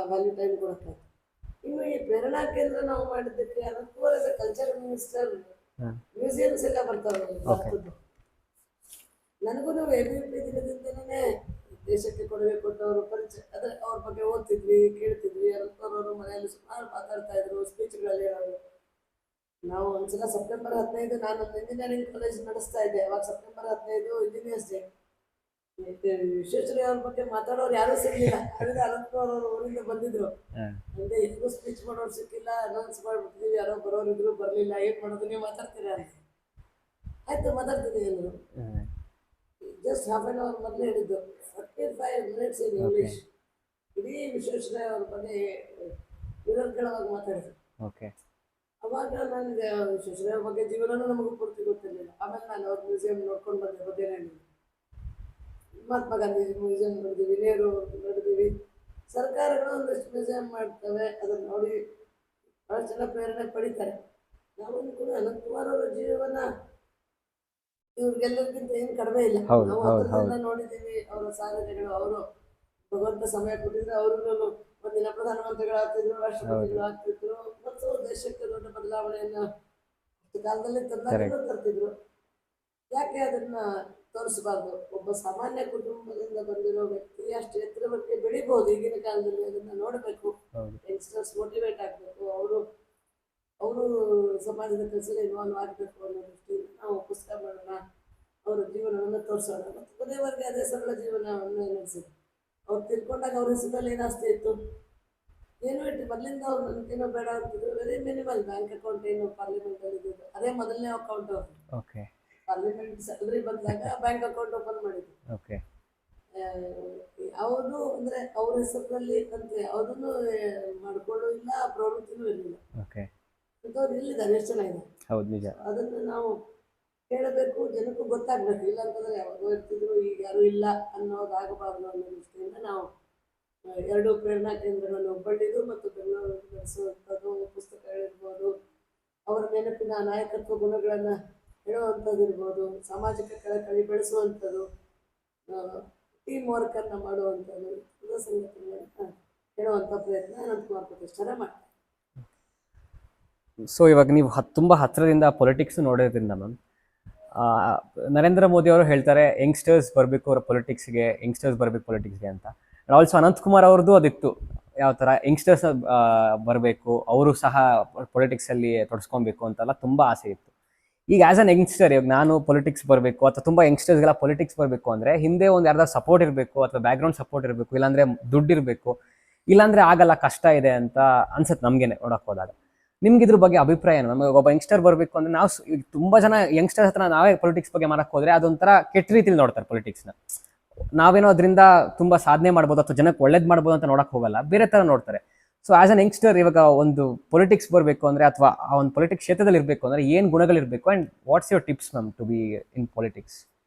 ವ್ಯಾಲ್ಯೂ ಟೈಮ್ ಕೊಡೋಕ್ಕಾಯ್ತು. ಇನ್ನು ಈ ಪ್ರೇರಣಾ ಕೇಂದ್ರ ನಾವು ಮಾಡಿದ್ದಕ್ಕೆ ಅನಂತಕುಮಾರ್ ಕಲ್ಚರ್ ಮಿನಿಸ್ಟರ್ ಮ್ಯೂಸಿಯಮ್ಸ್ ಎಲ್ಲ ಬರ್ತಾರೆ ಭಾರತದ್ದು. ನನಗೂ ABVP ದಿನದಿಂದನೇ ದೇಶಕ್ಕೆ ಕೊಡುಗೆ ಕೊಟ್ಟವರು ಪರಿಚಯ, ಅಂದರೆ ಅವ್ರ ಬಗ್ಗೆ ಓದ್ತಿದ್ವಿ, ಕೇಳ್ತಿದ್ವಿ. ಅನಂತಕುಮಾರ್ ಅವರು ಮನೆಯಲ್ಲಿ ಸುಮಾರು ಮಾತಾಡ್ತಾ ಇದ್ರು, ಸ್ಪೀಚ್ಗಳಲ್ಲಿ ಹೇಳೋರು. ನಾವು ಒಂದ್ಸಲ ಸೆಪ್ಟೆಂಬರ್ 15 ನಾನೊಂದು ಇಂಜಿನಿಯರಿಂಗ್ ಕಾಲೇಜ್ ನಡೆಸ್ತಾ ಇದ್ದೆ. ಅವಾಗ ಸೆಪ್ಟೆಂಬರ್ 15 ಇಂಜಿನಿಯರ್ಸ್ ಡೇ. ವಿಶ್ವೇಶ್ವರಯ್ಯ ಅವ್ರ ಬಗ್ಗೆ ಮಾತಾಡೋರು ಯಾರೂ ಸಿಗಲಿಲ್ಲ. ಅದರಿಂದ ಅನಂತಕುಮಾರ್ ಅವರು ಊರಿಂದ ಬಂದಿದ್ರು. ಅಂದರೆ ಎಲ್ಲರೂ ಸ್ಪೀಚ್ ಮಾಡೋರು ಸಿಕ್ಕಿಲ್ಲ, ಅನೌನ್ಸ್ ಮಾಡಿಬಿಟ್ಟಿದ್ವಿ, ಯಾರೋ ಬರೋರಿದ್ರು, ಬರಲಿಲ್ಲ, ಏನು ಮಾಡೋದು, ನೀವು ಮಾತಾಡ್ತೀರಾ ಅಂತ. ಆಯಿತು ಮಾತಾಡ್ತಿದ್ದೆ ಅಂದರು. ಜಸ್ಟ್ ಹಾಫ್ ಆನ್ ಅವರ್ ಮೊದಲೇ ಹೇಳಿದ್ದು, 45 minutes ಇನ್ ಇಂಗ್ಲೀಷ್. ಇಡೀ ವಿಶ್ವೇಶ್ವರಯ್ಯ ಅವ್ರ ಬಗ್ಗೆ ವಿರೋಧಗಳವಾಗಿ ಮಾತಾಡಿದ್ರು. ಅವಾಗ ನನಗೆ ವಿಶ್ವೇಶ್ವರಯ್ಯ ಬಗ್ಗೆ ಜೀವನನೂ ನಮಗೂ ಪೂರ್ತಿ ಗೊತ್ತಿರಲಿಲ್ಲ. ಆಮೇಲೆ ನಾನು ಅವ್ರ ಮ್ಯೂಸಿಯಂ ನೋಡ್ಕೊಂಡು ಬಂದೆ ಬುದ್ಧೇನಹಳ್ಳಿ. ಮಹಾತ್ಮ ಗಾಂಧಿ ಮ್ಯೂಸಿಯಂ ನೋಡಿದ್ವಿ, ನೆಹರು ನೋಡಿದ್ವಿ. ಸರ್ಕಾರಗಳು ಒಂದಷ್ಟು ಮ್ಯೂಸಿಯಂ ಮಾಡ್ತವೆ, ಅದನ್ನು ನೋಡಿ ಭಾಳ ಜನ ಪ್ರೇರಣೆ ಪಡಿತಾರೆ. ನಾವು ಕೂಡ ಅನಂತಕುಮಾರ್ ಅವರ ಜೀವನ ಇವ್ರಿಗೆಲ್ಲರಿಗಿಂತ ಏನು ಕಡಿಮೆ ಇಲ್ಲ. ನಾವು ಅದನ್ನೆಲ್ಲ ನೋಡಿದ್ದೀವಿ, ಅವರ ಸಾಧನೆಗಳು. ಅವರು ಭಗವಂತ ಸಮಯ ಕೊಟ್ಟಿದ್ರೆ ಅವ್ರಿಗೂ ಒಂದಿನ ಪ್ರಧಾನಮಂತ್ರಿಗಳಾಗ್ತಿದ್ರು, ರಾಷ್ಟ್ರಪತಿಗಳು ಆಗ್ತಿದ್ರು, ಮತ್ತು ದೇಶಕ್ಕೆ ದೊಡ್ಡ ಬದಲಾವಣೆಯನ್ನು ಕಾಲದಲ್ಲಿ ತರ್ತಿದ್ರು. ಯಾಕೆ ಅದನ್ನ ತೋರಿಸಬಾರ್ದು? ಒಬ್ಬ ಸಾಮಾನ್ಯ ಕುಟುಂಬದಿಂದ ಬಂದಿರೋ ವ್ಯಕ್ತಿ ಅಷ್ಟು ಎತ್ತರಕ್ಕೆ ಬೆಳಿಬಹುದು ಈಗಿನ ಕಾಲದಲ್ಲಿ. ಅದನ್ನ ನೋಡಬೇಕು, ಯಂಗ್ಸ್ಟರ್ಸ್ ಮೋಟಿವೇಟ್ ಆಗಬೇಕು, ಅವರು ಸಮಾಜದ ಕೆಲಸದಲ್ಲಿ ಇನ್ವಾಲ್ವ್ ಆಗಬೇಕು ಅನ್ನೋ ದೃಷ್ಟಿಯಿಂದ ನಾವು ಪುಸ್ತಕ ಮಾಡೋಣ, ಅವರ ಜೀವನವನ್ನು ತೋರಿಸೋಣ. ಮತ್ತು ಕೊನೆಯವರೆಗೆ ಅದೇ ಸರಳ ಜೀವನವನ್ನು ನಡೆಸಿದ್ರು. ಅವ್ರು ತಿಳ್ಕೊಂಡಾಗ ಅವ್ರ ಹೆಸರಲ್ಲಿ ಏನು ಆಸ್ತಿ ಇತ್ತು? ಏನೋ ಇಟ್ಟು ಮೊದಲಿಂದ ಅವ್ರು ನನಗೇನೋ ಬೇಡ ಅಂತಿದ್ರು. Very minimal. ಬ್ಯಾಂಕ್ ಅಕೌಂಟ್ ಏನು ಪಾರ್ಲಿಮೆಂಟಲ್ಲಿ ಇದ್ದಿದ್ದು ಅದೇ ಮೊದಲನೇ ಅಕೌಂಟ್. ಅವರು ಪಾರ್ಲಿಮೆಂಟ್ ಸ್ಯಾಲರಿ ಬಂದಾಗ ಬ್ಯಾಂಕ್ ಅಕೌಂಟ್ ಓಪನ್ ಮಾಡಿದ್ರು. ಯಾವುದು ಅಂದರೆ ಅವ್ರ ಹೆಸರಲ್ಲಿ ಅಂತ ಯಾವುದನ್ನು ಮಾಡ್ಕೊಳ್ಳೋ ಇಲ್ಲ, ಪ್ರವೃತ್ತಿನೂ ಇರಲಿಲ್ಲ. ಅವ್ರು ಇಲ್ಲಿದ್ದಾರೆ, ಎಷ್ಟು ಜನ ಇದೆ. ಅದನ್ನು ನಾವು ಹೇಳಬೇಕು, ಜನಕ್ಕೂ ಗೊತ್ತಾಗಬೇಕು. ಇಲ್ಲ ಅಂತಂದರೆ ಯಾವಾಗೋ ಇರ್ತಿದ್ರು, ಈಗ ಯಾರೂ ಇಲ್ಲ ಅನ್ನೋದಾಗಬಾರ್ದು ಅನ್ನೋ ದೃಷ್ಟಿಯಿಂದ ನಾವು 2 ಪ್ರೇರಣಾ ಕೇಂದ್ರಗಳನ್ನು, ಹುಬ್ಬಳ್ಳಿದು ಮತ್ತು ಬೆಂಗಳೂರು ನಡೆಸುವಂಥದ್ದು. ಪುಸ್ತಕಗಳಿರ್ಬೋದು, ಅವರ ನೆನಪಿನ ನಾಯಕತ್ವ ಗುಣಗಳನ್ನು ಹೇಳುವಂಥದ್ದು ಇರ್ಬೋದು, ಸಾಮಾಜಿಕ ಕಳಕಳಿ ಬೆಳೆಸುವಂಥದ್ದು, ಟೀಮ್ ವರ್ಕನ್ನು ಮಾಡುವಂಥದ್ದು ಎಲ್ಲ ಸಂಗತಿಗಳನ್ನ ಹೇಳುವಂಥ ಪ್ರಯತ್ನ ಅನಂತಕುಮಾರ್ ಪ್ರತಿಷ್ಠಾನ ಮಾಡ್ತಾರೆ. ಸೊ ಇವಾಗ ನೀವು ತುಂಬ ಹತ್ತಿರದಿಂದ ಪೊಲಿಟಿಕ್ಸ್ ನೋಡೋದ್ರಿಂದ ಮ್ಯಾಮ್, ನರೇಂದ್ರ ಮೋದಿ ಅವರು ಹೇಳ್ತಾರೆ ಯಂಗ್ಸ್ಟರ್ಸ್ ಬರಬೇಕು ಅವರ ಪೊಲಿಟಿಕ್ಸ್ಗೆ, ಯಂಗ್ಸ್ಟರ್ಸ್ ಬರಬೇಕು ಪೊಲಿಟಿಕ್ಸ್ಗೆ ಅಂತ. ಆಲ್ಸೋ ಅನಂತಕುಮಾರ್ ಅವ್ರದ್ದು ಅದಿತ್ತು, ಯಾವ ಥರ ಯಂಗ್ಸ್ಟರ್ಸ್ ಬರಬೇಕು, ಅವರು ಸಹ ಪೊಲಿಟಿಕ್ಸಲ್ಲಿ ತೊಡಸ್ಕೊಬೇಕು ಅಂತೆಲ್ಲ ತುಂಬ ಆಸೆ ಇತ್ತು. ಈಗ ಆ್ಯಸ್ ಅನ್ ಯಂಗ್ಸ್ಟರ್, ಇವಾಗ ನಾನು ಪೊಲಿಟಿಕ್ಸ್ ಬರಬೇಕು ಅಥವಾ ತುಂಬ ಯಂಗ್ಸ್ಟರ್ಸ್ಗೆಲ್ಲ ಪೊಲಿಟಿಕ್ಸ್ ಬರಬೇಕು ಅಂದರೆ ಹಿಂದೆ ಒಂದು ಯಾರ್ದಾರು ಸಪೋರ್ಟ್ ಇರಬೇಕು ಅಥವಾ ಬ್ಯಾಕ್ಗ್ರೌಂಡ್ ಸಪೋರ್ಟ್ ಇರಬೇಕು, ಇಲ್ಲಾಂದರೆ ದುಡ್ಡು ಇರಬೇಕು, ಇಲ್ಲಾಂದರೆ ಆಗಲ್ಲ, ಕಷ್ಟ ಇದೆ ಅಂತ ಅನ್ಸುತ್ತೆ ನಮಗೇನೆ ನೋಡೋಕೆ ಹೋದಾಗ. ನಿಮ್ಗೆ ಇದ್ರ ಬಗ್ಗೆ ಅಭಿಪ್ರಾಯ ಏನು? ನಮಗೆ ಒಬ್ಬ ಯಂಗ್ಸ್ಟರ್ ಬರಬೇಕು ಅಂದರೆ ನಾವು ಈಗ ತುಂಬ ಜನ ಯಂಗ್ಸ್ಟರ್ಸ್ ಹತ್ರ ನಾವೇ ಪೊಲಿಟಿಕ್ಸ್ ಬಗ್ಗೆ ಮಾಡಕ್ಕೆ ಹೋದರೆ ಅದೊಂಥರ ಕೆಟ್ಟ ರೀತಿಲಿ ನೋಡ್ತಾರೆ ಪೊಲಿಟಿಕ್ಸ್ನ. ನಾವೇನೋ ಅದರಿಂದ ತುಂಬ ಸಾಧನೆ ಮಾಡ್ಬೋದು ಅಥವಾ ಜನಕ್ಕೆ ಒಳ್ಳೇದು ಮಾಡ್ಬೋದು ಅಂತ ನೋಡಕ್ಕೆ ಹೋಗಲ್ಲ, ಬೇರೆ ಥರ ನೋಡ್ತಾರೆ. ಸೊ ಆಸ್ ಅನ್ ಯಂಗ್ಸ್ಟರ್ ಇವಾಗ ಒಂದು ಪೊಲಿಟಿಕ್ಸ್ ಬರಬೇಕು ಅಂದರೆ ಅಥವಾ ಆ ಒಂದು ಪೊಲಿಟಿಕ್ಸ್ ಕ್ಷೇತ್ರದಲ್ಲಿ ಇರಬೇಕು ಅಂದರೆ ಏನು ಗುಣಗಳಿರಬೇಕು and what's your tips ma'am to be in politics?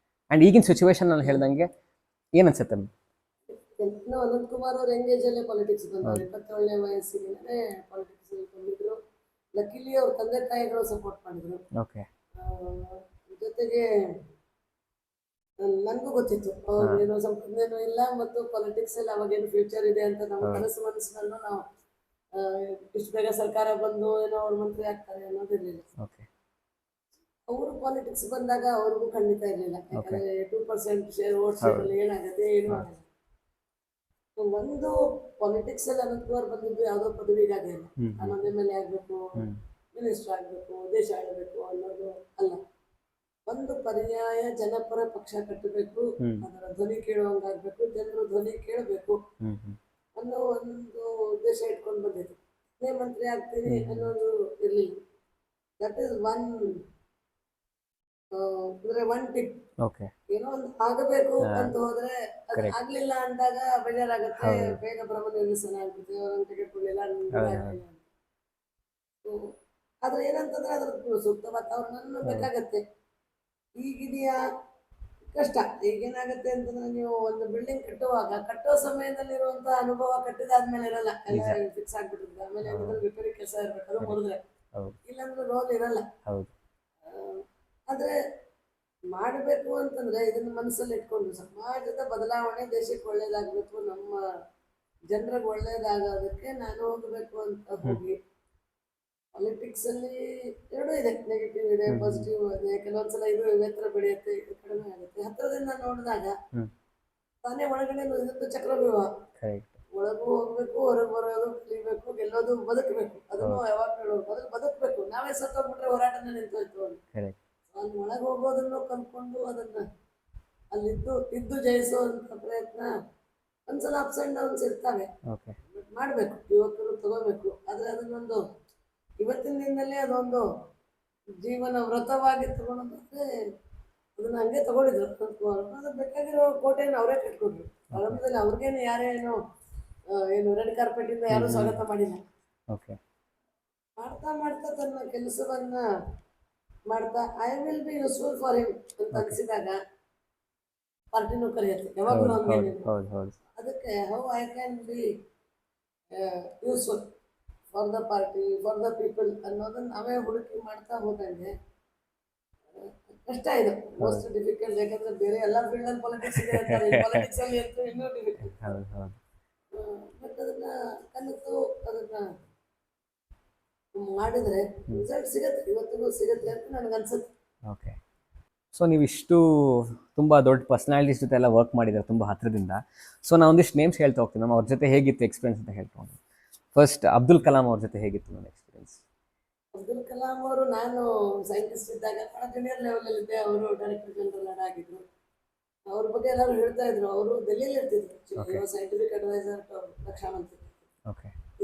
And ಈಗಿನ ಸಿಚುವೇಶನ್ ನಾನು ಹೇಳ್ದಂಗೆ ಏನು ಅನ್ಸುತ್ತೆ ಮ್ಯಾಮ್? ಇನ್ನು ಅನಂತಕುಮಾರ್ ಅವ್ರ ಎಂಗೇಜಲ್ಲೇ ಪಾಲಿಟಿಕ್ಸ್ ಬಂದರು, 27ನೇ ವಯಸ್ಸಿಗೆ ಪಾಲಿಟಿಕ್ಸ್ ಬಂದಿದ್ರು. ಲಕ್ಕಿಲಿ ಅವ್ರ ತಂದೆ ತಾಯಿಗಳು ಸಪೋರ್ಟ್ ಮಾಡಿದ್ರು. ಓಕೆ. ಜೊತೆಗೆ ನನಗೂ ಗೊತ್ತಿತ್ತು ಅವ್ರು ಏನೋ ಸಂಪಾದನೆನೂ ಇಲ್ಲ ಮತ್ತು ಪಾಲಿಟಿಕ್ಸ್ ಅಲ್ಲಿ ಅವಾಗೇನು ಫ್ಯೂಚರ್ ಇದೆ ಅಂತ ನಮ್ಮ ಕನಸು ಮನಸ್ಸಿನಲ್ಲೂ ನಾವು ಇಷ್ಟು ಬೇಗ ಸರ್ಕಾರ ಬಂದು ಏನೋ ಅವ್ರ ಮಂತ್ರಿ ಆಗ್ತಾರೆ ಅನ್ನೋದಿರಲಿಲ್ಲ. ಓಕೆ. ಅವರು ಪಾಲಿಟಿಕ್ಸ್ ಬಂದಾಗ ಅವ್ರಿಗೂ ಖಂಡಿತ ಇರಲಿಲ್ಲ, ಯಾಕಂದ್ರೆ 2% ಶೇರ್ ವೋಟ್ಸ್ ಏನಾಗುತ್ತೆ ಏನೂ ಆಗಲ್ಲ. ಒಂದು ಪಾಲಿಟಿಕ್ಸ್ ಅಲ್ಲಿ ಅನಂತಕುಮಾರ್ ಬಂದಿದ್ದು ಯಾವುದೋ ಪದವಿಗಾಗಿ ಅಲ್ಲ, ನಾನೊಂದು MLA ಆಗಬೇಕು, ಮಿನಿಸ್ಟರ್ ಆಗಬೇಕು, ದೇಶ ಆಳಬೇಕು ಅನ್ನೋದು ಅಲ್ಲ. ಒಂದು ಪರ್ಯಾಯ ಜನಪರ ಪಕ್ಷ ಕಟ್ಟಬೇಕು, ಅದರ ಧ್ವನಿ ಕೇಳುವಂಗಾಗಬೇಕು, ಜನರು ಧ್ವನಿ ಕೇಳಬೇಕು ಅನ್ನೋ ಒಂದು ಉದ್ದೇಶ ಇಟ್ಕೊಂಡು ಬಂದಿದ್ದು. ಮಂತ್ರಿ ಆಗ್ತೀನಿ ಅನ್ನೋದು ಇರಲಿಲ್ಲ. That is one one tip. ಏನೋ ಒಂದು ಆಗಬೇಕು ಅಂತ ಹೋದ್ರೆ ಅದು ಆಗ್ಲಿಲ್ಲ ಅಂದಾಗ ಬೇಜಾರಾಗತ್ತೆ, ಬೇಗ ಭ್ರಮ ನಿರಸನ ಆಗ್ಬಿಡುತ್ತೆ, ಅವ್ರನ್ನ ಟಿಕೆಟ್ ಕೊಡ್ಲಿಲ್ಲ. ಆದ್ರೆ ಏನಂತಂದ್ರೆ ಅದ್ರ ಸೂಕ್ತ ವಾತಾವರಣ ಬೇಕಾಗತ್ತೆ. ಈಗಿದೆಯಾ ಕಷ್ಟ. ಈಗೇನಾಗತ್ತೆ ಅಂತಂದ್ರೆ ನೀವು ಒಂದು ಬಿಲ್ಡಿಂಗ್ ಕಟ್ಟೋ ಸಮಯದಲ್ಲಿರುವಂತ ಅನುಭವ ಕಟ್ಟಿದಾದ್ಮೇಲೆ ಇರಲ್ಲ, ಎಲ್ಲ ಫಿಕ್ಸ್ ಆಗ್ಬಿಟ್ಟಿರ್ತದೆ. ಆಮೇಲೆ ಏನಾದ್ರೂ ರಿಪೇರಿ ಕೆಲಸ ಇರ್ಬೇಕು, ಅದು ಮುರಿದ್ರೆ, ಇಲ್ಲಾಂದ್ರೆ ರೋಲ್ ಇರಲ್ಲ. ಆದ್ರೆ ಮಾಡಬೇಕು ಅಂತಂದ್ರೆ ಇದನ್ನ ಮನಸ್ಸಲ್ಲಿ ಇಟ್ಕೊಂಡು ಸಮಾಜದ ಬದಲಾವಣೆ, ದೇಶಕ್ಕೆ ಒಳ್ಳೇದಾಗಬೇಕು, ನಮ್ಮ ಜನರಿಗೆ ಒಳ್ಳೇದಾಗೋದಕ್ಕೆ ನಾನು ಹೋಗಬೇಕು ಅಂತ ಹೋಗಿ ಪಾಲಿಟಿಕ್ಸ್ ಅಲ್ಲಿ ಎರಡೂ ಇದೆ, ನೆಗೆಟಿವ್ ಇದೆ, ಪಾಸಿಟಿವ್ ಇದೆ. ಕೆಲವೊಂದ್ಸಲ ಇದು ಎತ್ತರ ಬೆಳೆಯುತ್ತೆ, ಇದು ಕಡಿಮೆ ಆಗುತ್ತೆ. ಹತ್ತಿರದಿಂದ ನೋಡಿದಾಗ ತಾನೇ ಒಳಗಡೆ ಇದೊಂದು ಚಕ್ರವ್ಯೂಹ, ಒಳಗೂ ಹೋಗ್ಬೇಕು, ಹೊರಗೆ ಬರೋದು ಕಲಿಬೇಕು, ಗೆಲ್ಲೋದು, ಬದುಕಬೇಕು. ಅದನ್ನು ಯಾವಾಗ ಮೊದಲು ಬದುಕಬೇಕು. ನಾವೇ ಸತ್ತೋಗ್ಬಿಟ್ರೆ ಹೋರಾಟನ ನಿಂತೋಯ್ತು. ಅಲ್ಲಿ ಒಳಗೆ ಹೋಗೋದನ್ನು ಕಲ್ತ್ಕೊಂಡು ಅದನ್ನ ಇದ್ದು ಜಯಿಸುವಂತ ಪ್ರಯತ್ನ. ಒಂದ್ಸಲ ಅಪ್ಸ್ ಅಂಡ್ ಡೌನ್ಸ್ ಇರ್ತವೆ, ಮಾಡ್ಬೇಕು, ಯುವಕರು ತಗೋಬೇಕು. ಆದ್ರೆ ಅದನ್ನೊಂದು ಇವತ್ತಿನ ದಿನದಲ್ಲೇ ಅದೊಂದು ಜೀವನ ವ್ರತವಾಗಿ ತಗೊಳೋದಾದ್ರೆ ಅದನ್ನ ಹಂಗೆ ತಗೊಂಡಿದ್ರು. ಅದು ಬೇಕಾಗಿರೋ ಕೋಟೆಯನ್ನು ಅವರೇ ಕಟ್ಕೊಂಡ್ರು. ಆರಂಭದಲ್ಲಿ ಅವ್ರಿಗೇನು ಯಾರೇನು ಏನು ರೆಡ್ ಕಾರ್ಪೆಟ್ ಇಂದ ಯಾರು ಸ್ವಾಗತ ಮಾಡಿಲ್ಲ. ಮಾಡ್ತಾ ಮಾಡ್ತಾ ತನ್ನ ಕೆಲಸವನ್ನ ಮಾಡ್ತಾ I will be useful for him ಅಂತ ಅನ್ಸಿದಾಗ ಪಾರ್ಟಿನೂ ಕರೆಯುತ್ತೆ ಯಾವಾಗಲೂ. ಅದಕ್ಕೆ how I can be useful for the party, for the people ಅನ್ನೋದನ್ನ ನಾವೇ ಹುಡುಕಿ ಮಾಡ್ತಾ ಹೋದಂಗೆ ಕಷ್ಟ ಇದೆ, ಮೋಸ್ಟ್ ಡಿಫಿಕಲ್ಟ್. ಯಾಕಂದ್ರೆ ಬೇರೆ ಎಲ್ಲ ಫೀಲ್ಡ್ ಅಲ್ಲಿ ಪಾಲಿಟಿಕ್ಸ್ ಇದೆ ಅಂತಾರೆ, ಪಾಲಿಟಿಕ್ಸ್ ಅಲ್ಲಿ ಅಂತೂ ಇನ್ನೂ ಡಿಫಿಕಲ್ಟ್. ಬಟ್ ಅದನ್ನ ಕಲಿತು ಅದನ್ನ ಮಾಡಿದ್ರೆ ರಿಸಲ್ಟ್ ಸಿಗುತ್ತೆ, ಇವತ್ತಿಗೂ ಸಿಗುತ್ತೆ ಅಂತ ನನಗನ್ಸುತ್ತೆ. ಓಕೆ. ಸೊ ನೀವಿಷ್ಟು ತುಂಬ ದೊಡ್ಡ ಪರ್ಸನಾಲಿಟೀಸ್ ಜೊತೆ ಎಲ್ಲ ವರ್ಕ್ ಮಾಡಿದ್ದಾರೆ ತುಂಬ ಹತ್ತಿರದಿಂದ. ಸೊ ನಾನು ಒಂದಿಷ್ಟು ನೇಮ್ಸ್ ಹೇಳ್ತಾ ಹೋಗ್ತೀನಿ ನಮ್ಮ ಅವ್ರ ಜೊತೆ ಹೇಗಿತ್ತು ಎಕ್ಸ್ಪೀರಿಯನ್ಸ್ ಅಂತ ಹೇಳ್ಕೊಂಡು. ಫಸ್ಟ್ ಅಬ್ದುಲ್ ಕಲಾಂ ಅವ್ರ ಜೊತೆ ಹೇಗಿತ್ತು ನನ್ನ ಎಕ್ಸ್ಪೀರಿಯನ್ಸ್? ಅಬ್ದುಲ್ ಕಲಾಂ ಅವರು, ನಾನು ಸೈಂಟಿಸ್ಟ್ ಇದ್ದಾಗ ಭಾಳ ಜೂನಿಯರ್ ಲೆವೆಲಲ್ಲಿ ಇದ್ದೆ, ಅವರು ಡೈರೆಕ್ಟರ್ ಜನರಲ್ ಆಗಿದ್ರು. ಅವ್ರ ಬಗ್ಗೆ ಎಲ್ಲರೂ ಹೇಳ್ತಾ ಇದ್ರು. ಅವರು ಡೆಲ್ಲಿಯಲ್ಲಿ ಇರ್ತಿದ್ರು, ಸೈಂಟಿಫಿಕ್ ಅಡ್ವೈಸರ್ ರಕ್ಷಾ ಮಂತ್ರಿ,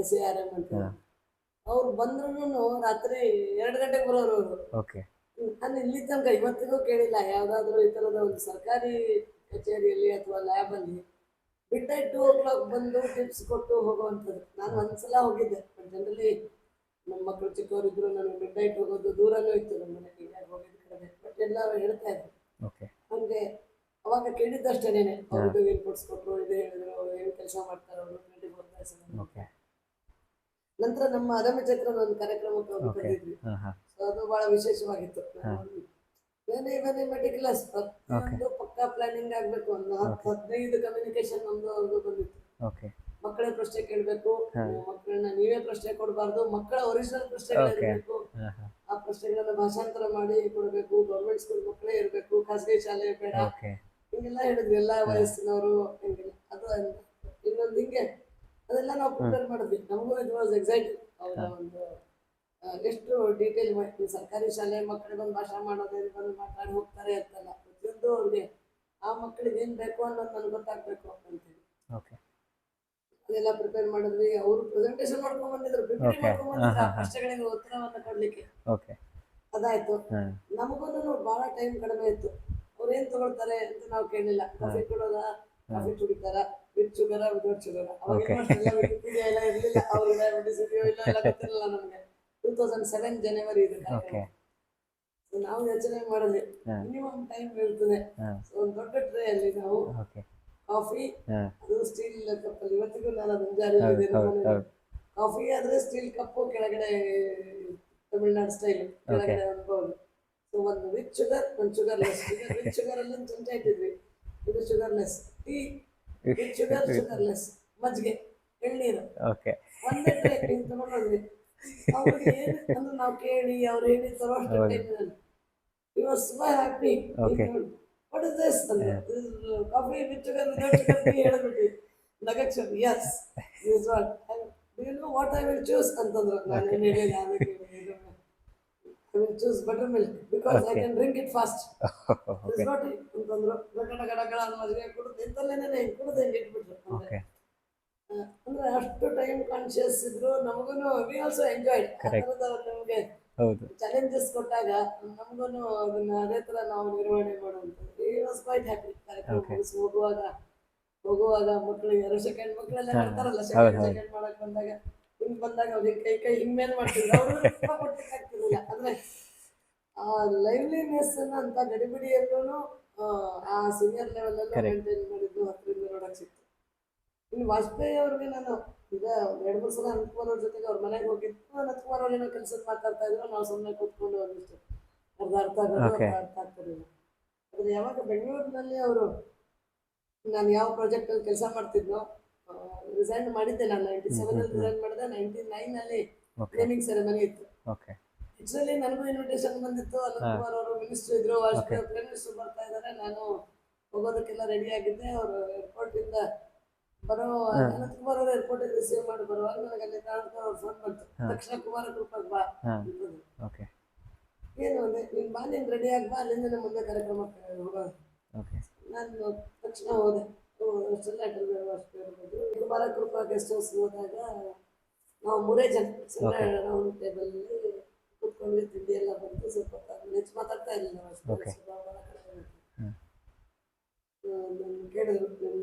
SARM ಅಂತ. ಅವ್ರು ಬಂದ್ರು ರಾತ್ರಿ 2 ಗಂಟೆಗೆ ಬರೋರು ಅವರು. ನಾನು ಇಲ್ಲಿ ತನಕ ಇವತ್ತಿಗೂ ಕೇಳಿಲ್ಲ ಯಾವ್ದಾದ್ರು ಈ ಥರದ ಒಂದು ಸರ್ಕಾರಿ ಕಚೇರಿಯಲ್ಲಿ ಅಥವಾ ಲ್ಯಾಬಲ್ಲಿ ಮಿಡ್-ನೈಟ್ 2 o'clock ಬಂದು ಟಿಪ್ಸ್ ಕೊಟ್ಟು ಹೋಗುವಂಥದ್ದು. ನಾನು ಒಂದ್ಸಲ ಹೋಗಿದ್ದೆ, ಜನರಲಿ ನಮ್ಮ ಮಕ್ಕಳು ಚಿಕ್ಕವರಿದ್ರು, ನನಗೆ ಮಿಡ್-ನೈಟ್ ಹೋಗೋದು ದೂರನೂ ಇತ್ತು, ನಮ್ಮ ಮನೆಗೆ ಹೋಗಿದ್ದು ಕಡಿಮೆ. ಬಟ್ ಎಲ್ಲರೂ ಹೇಳ್ತಾ ಇದ್ರು. ಹಂಗೆ ಅವಾಗ ಕೇಳಿದ್ದಷ್ಟೇನೆ, ಅವ್ರದ್ದು ಏನು ಕೊಡಿಸ್ಕೊಟ್ರು, ಇದು ಹೇಳಿದ್ರು, ಏನು ಕೆಲಸ ಮಾಡ್ತಾರೆ ಅವರು 24/7. ನಂತರ ನಮ್ಮ ಅದಮ್ಯ ಚಕ್ರದ ಒಂದು ಕಾರ್ಯಕ್ರಮಕ್ಕೆ ಅವ್ರು ಕರೆದಿದ್ವಿ. ಸೊ ಅದು ಬಹಳ ವಿಶೇಷವಾಗಿತ್ತು. Very very meticulous. ಪ್ರತಿಯೊಂದು ಪಕ್ಕಾ ಪ್ಲಾನಿಂಗ್ ಆಗಬೇಕು. ಒಂದು 10-15 ಕಮ್ಯುನಿಕೇಶನ್ ನಮ್ದು ಬಂದಿತ್ತು. ಓಕೆ ಮಕ್ಕಳೇ ಪ್ರಶ್ನೆ ಕೇಳಬೇಕು, ಮಕ್ಕಳನ್ನ ನೀವೇ ಪ್ರಶ್ನೆ ಕೊಡಬಾರ್ದು, ಮಕ್ಕಳ ಒರಿಜಿನಲ್ ಪ್ರಶ್ನೆಗಳಿರಬೇಕು. ಆ ಪ್ರಶ್ನೆಗಳನ್ನ ಭಾಷಾಂತರ ಮಾಡಿ ಕೊಡಬೇಕು. ಗೌರ್ಮೆಂಟ್ ಸ್ಕೂಲ್ ಮಕ್ಕಳೇ ಇರಬೇಕು, ಖಾಸಗಿ ಶಾಲೆ ಬೇಡ, ಓಕೆ ಹಿಂಗೆಲ್ಲ ಹೇಳಿದ್ವಿ. ಎಲ್ಲ ವಯಸ್ಸಿನವರು ಹಿಂಗೆಲ್ಲ. ಅದು ಇನ್ನೊಂದು ಹಿಂಗೆ ಅದೆಲ್ಲ ನಾವು ಪ್ರಿಪೇರ್ ಮಾಡಿದ್ವಿ. ನಮಗೂ ಇದು ವಾಸ್ ಎಕ್ಸೈಟಿಂಗ್. ಅವರ ಒಂದು ಎಷ್ಟು ಡೀಟೇಲ್ ಮಾಹಿತಿ. ಸರ್ಕಾರಿ ಶಾಲೆ ಮಕ್ಕಳಿಗೆ ಒಂದು ಭಾಷಣ ಮಾಡೋದೇನು, ಬಂದು ಮಾತಾಡಿ ಹೋಗ್ತಾರೆ ಅಂತಲ್ಲ, ಪ್ರತಿಯೊಂದು ಅವ್ರಿಗೆ ಆ ಮಕ್ಕಳಿಗೆ ಏನು ಬೇಕು ಅನ್ನೋದು ನನಗೆ ಗೊತ್ತಾಗಬೇಕು ಅಂತೇಳಿ ಓಕೆ ಅದೆಲ್ಲ ಪ್ರಿಪೇರ್ ಮಾಡಿದ್ವಿ. ಅವರು ಪ್ರೆಸೆಂಟೇಷನ್ ಮಾಡ್ಕೊಂಡ್ ಬಂದಿದ್ರು, ಪ್ರಿಪೇರ್ ಮಾಡ್ಕೊಂಡ್ ಬಂದಿದ್ರು ಆ ಪ್ರಶ್ನೆಗಳಿಗೆ ಉತ್ತರವನ್ನು ಕೊಡ್ಲಿಕ್ಕೆ. ಓಕೆ ಅದಾಯ್ತು. ನಮಗೂ ಬಹಳ ಟೈಮ್ ಕಡಿಮೆ ಇತ್ತು. ಅವ್ರು ಏನ್ ತಗೊಳ್ತಾರೆ ಅಂತ ನಾವು ಕೇಳಲಿಲ್ಲ. ಕಾಫಿ ಕೊಡೋದ, ಕಾಫಿ ಕುಡಿತಾರ, ವಿತ್ ಶುಗರ, ವಿದೌಟ್ ಶುಗರ. ಅವಾಗ ವಿಕಿಪೀಡಿಯಾ ಎಲ್ಲ ಇರಲಿಲ್ಲ. ಅವ್ರು ಡಯಾಬಿಟಿಸ್ ಇದೆಯೋ ಇಲ್ಲ ಎಲ್ಲ ಗೊತ್ತಿರಲಿಲ್ಲ ನಮಗೆ. 2007 ಜನವರಿ ಇದು ಕಾರ್ಯಕ್ರಮ. ನಾವು ಯೋಚನೆ ಮಾಡಿದ್ವಿ ಮಿನಿಮಮ್ ಟೈಮ್ ಇರ್ತದೆ. ಒಂದು ದೊಡ್ಡ ಟ್ರೇ ಅಲ್ಲಿ ನಾವು ಕಾಫಿ, ಅದು ಸ್ಟೀಲ್ ಕಪ್ಪಲ್ಲಿ. ಇವತ್ತಿಗೂ ನಾನು ಅದನ್ನ ಜಾರಿಯಲ್ಲಿದೆ. ಕಾಫಿ ಆದ್ರೆ ಸ್ಟೀಲ್ ಕಪ್ಪು, ಕೆಳಗಡೆ ತಮಿಳ್ನಾಡು ಸ್ಟೈಲ್, ಕೆಳಗಡೆ ಒಂದು ಬೌಲ್. ಸೊ ಒಂದು ವಿತ್ ಶುಗರ್, ಒಂದು ಶುಗರ್ಲೆಸ್. ವಿತ್ ಶುಗರ್ ಅಲ್ಲಿ ಒಂದು ಚಮಚ ಇಟ್ಟಿದ್ವಿ, ಇದು sugarless. Tea with sugar, sugarless. ಮಜ್ಜಿಗೆ, ಎಳ್ನೀರು, ಒಂದೇ ಟ್ರೇ ಹಿಂಗೆ ತಗೊಂಡೋದ್ವಿ. ಅವ್ರಿಗೆ ಏನು ಅಂದ್ರೆ ನಾವು ಕೇಳಿ ಅವ್ರು ಹೇಳಿ ತರೋ ಅಷ್ಟು ಟೈಮಿನಲ್ಲಿ he was so happy. What is this? Coffee with sugar, without sugar, tea ಹೇಳಿಬಿಟ್ವಿ. ನಗಕ್ಷ yes, this is what. Do you know what I will choose ಅಂತಂದ್ರು. ನಾನು ಏನು ಹೇಳಿಲ್ಲ ಅದಕ್ಕೆ. I will choose buttermilk because I can drink it fast. This is what ಅಂತಂದ್ರು. ಗಡ ಮಜ್ಜಿಗೆ ಕುಡಿದು ಇಂತಲ್ಲೇನೆ ಹಿಂಗೆ ಕುಡಿದು ಹಿಂಗೆ ಇಟ್ಬಿಟ್ರು. ಅಂದ್ರೆ ಅಷ್ಟು ಟೈಮ್ ಕಾನ್ಶಿಯಸ್ ಇದ್ರು. ನಮಗೂ ವಿ ಆಲ್ಸೋ ಎಂಜಾಯ್ಡ್. ಆ ಥರದ ನಮಗೆ ಚಾಲೆಂಜಸ್ ಕೊಟ್ಟಾಗ ನಮಗೂ ಅದನ್ನ ಅದೇ ಥರ ನಾವು ನಿರ್ವಹಣೆ ಮಾಡುವಂಥದ್ದು. ಈ ವಾಸ್ ಕ್ವೈಟ್ ಹ್ಯಾಪಿ. ಕಾರ್ಯಕ್ರಮ ಹೋಗುವಾಗ ಮಕ್ಕಳಿಗೆ 2 ಸೆಕೆಂಡ್ ಮಕ್ಕಳೆಲ್ಲ ಮಾಡ್ತಾರಲ್ಲ, ಸೆಕೆಂಡ್ ಮಾಡಕ್ ಬಂದಾಗ ಅವ್ರಿಗೆ ಕೈ ಹಿಂಗ್ ಮೇಲೆ ಮಾಡ್ತಿದ್ರು. ಅವರು ಕೊಡ್ಲಿಕ್ಕೆ ಆಗ್ತಿರ್ಲಿಲ್ಲ. ಅಂದ್ರೆ ಆ ಲೈವ್ಲಿನೆಸ್ ಅಂತ ಗಡಿಬಿಡಿಯಲ್ಲೂ ಆ ಸೀನಿಯರ್ ಲೆವೆಲ್ ಅಲ್ಲೂ ಮೇಂಟೈನ್ ಮಾಡಿದ್ದು ಹತ್ತಿರದಿಂದ ನೋಡಕ್ ಸಿಕ್ತು. ಇನ್ನು ವಾಜಪೇಯಿ ಅವ್ರಿಗೆ ನಾನು ಈಗ 2-3 ಸಲ ಅನಂತಕುಮಾರ್ ಅವ್ರ ಜೊತೆಗೆ ಅವ್ರ ಮನೆಗೆ ಹೋಗಿದ್ದು. ಅನಂತಕುಮಾರ್ ಅವ್ರು ಏನೋ ಕೆಲಸದ ಮಾತಾಡ್ತಾ ಇದ್ರು, ನಾವು ಸುಮ್ಮನೆ ಕೂತ್ಕೊಂಡು ಒಂದಿಷ್ಟು ಅರ್ಥ ಆಗೋದು, ಅರ್ಥ ಆಗ್ತಿರಲಿಲ್ಲ. ಆದರೆ ಯಾವಾಗ ಬೆಂಗಳೂರಿನಲ್ಲಿ ಅವರು ನಾನು ಯಾವ ಪ್ರಾಜೆಕ್ಟಲ್ಲಿ ಕೆಲಸ ಮಾಡ್ತಿದ್ನೋ, ರಿಸೈನ್ ಮಾಡಿದ್ದೆ ನಾನು. 97 ರಿಸೈನ್ ಮಾಡಿದೆ. 99 ನೇಮಿಂಗ್ ಸೆರೆಮನಿ ಇತ್ತು. ಆಕ್ಚುಲಿ ನನಗೂ ಇನ್ವಿಟೇಷನ್ ಬಂದಿತ್ತು. ಅನಂತಕುಮಾರ್ ಅವರು ಮಿನಿಸ್ಟರ್ ಇದ್ರು, ವಾಜಪೇಯಿ ಪ್ರೈಮ್ ಮಿನಿಸ್ಟರ್ ಬರ್ತಾ ಇದ್ದಾರೆ. ನಾನು ಹೋಗೋದಕ್ಕೆಲ್ಲ ರೆಡಿ ಆಗಿದ್ದೆ. ಅವರು ಏರ್ಪೋರ್ಟಿಂದ ಬರೋ ಅನಂತಕುಮಾರ್ ಅವರು ಏರ್ಪೋರ್ಟ್ ರಿಸೀವ್ ಮಾಡಿ ಬರುವಾಗ ನನಗೆ ಅಲ್ಲಿ ಅವ್ರ ಫೋನ್ ಬಂತು. ತಕ್ಷಣ ಕುಮಾರ ಕೃಪಾಗ್ ಬಾ ಅಂತಂದ್ರು. ಏನು ನೀನು ಬಾ, ನೀನು ರೆಡಿ ಆಗಿ ಬಾ, ಅಲ್ಲಿಂದ ಮುಂದೆ ಕಾರ್ಯಕ್ರಮಕ್ಕೆ ಹೋಗೋದು. ನಾನು ತಕ್ಷಣ ಹೋದೆ. ಅಷ್ಟೆಲ್ಲ ಕುಮಾರ ಕೃಪಾ ಗೆಸ್ಟ್ ಹೌಸ್ ಹೋದಾಗ ನಾವು 3 ಜನ ಸಣ್ಣ ರೌಂಡ್ ಟೇಬಲಲ್ಲಿ ಕೂತ್ಕೊಂಡ್ವಿ. ತಿಂಡಿ ಎಲ್ಲ ಬಂತು. ಸ್ವಲ್ಪ ಹೆಚ್ಚು ಮಾತಾಡ್ತಾ ಇರಲಿಲ್ಲ. ಕೇಳಿದ್ರು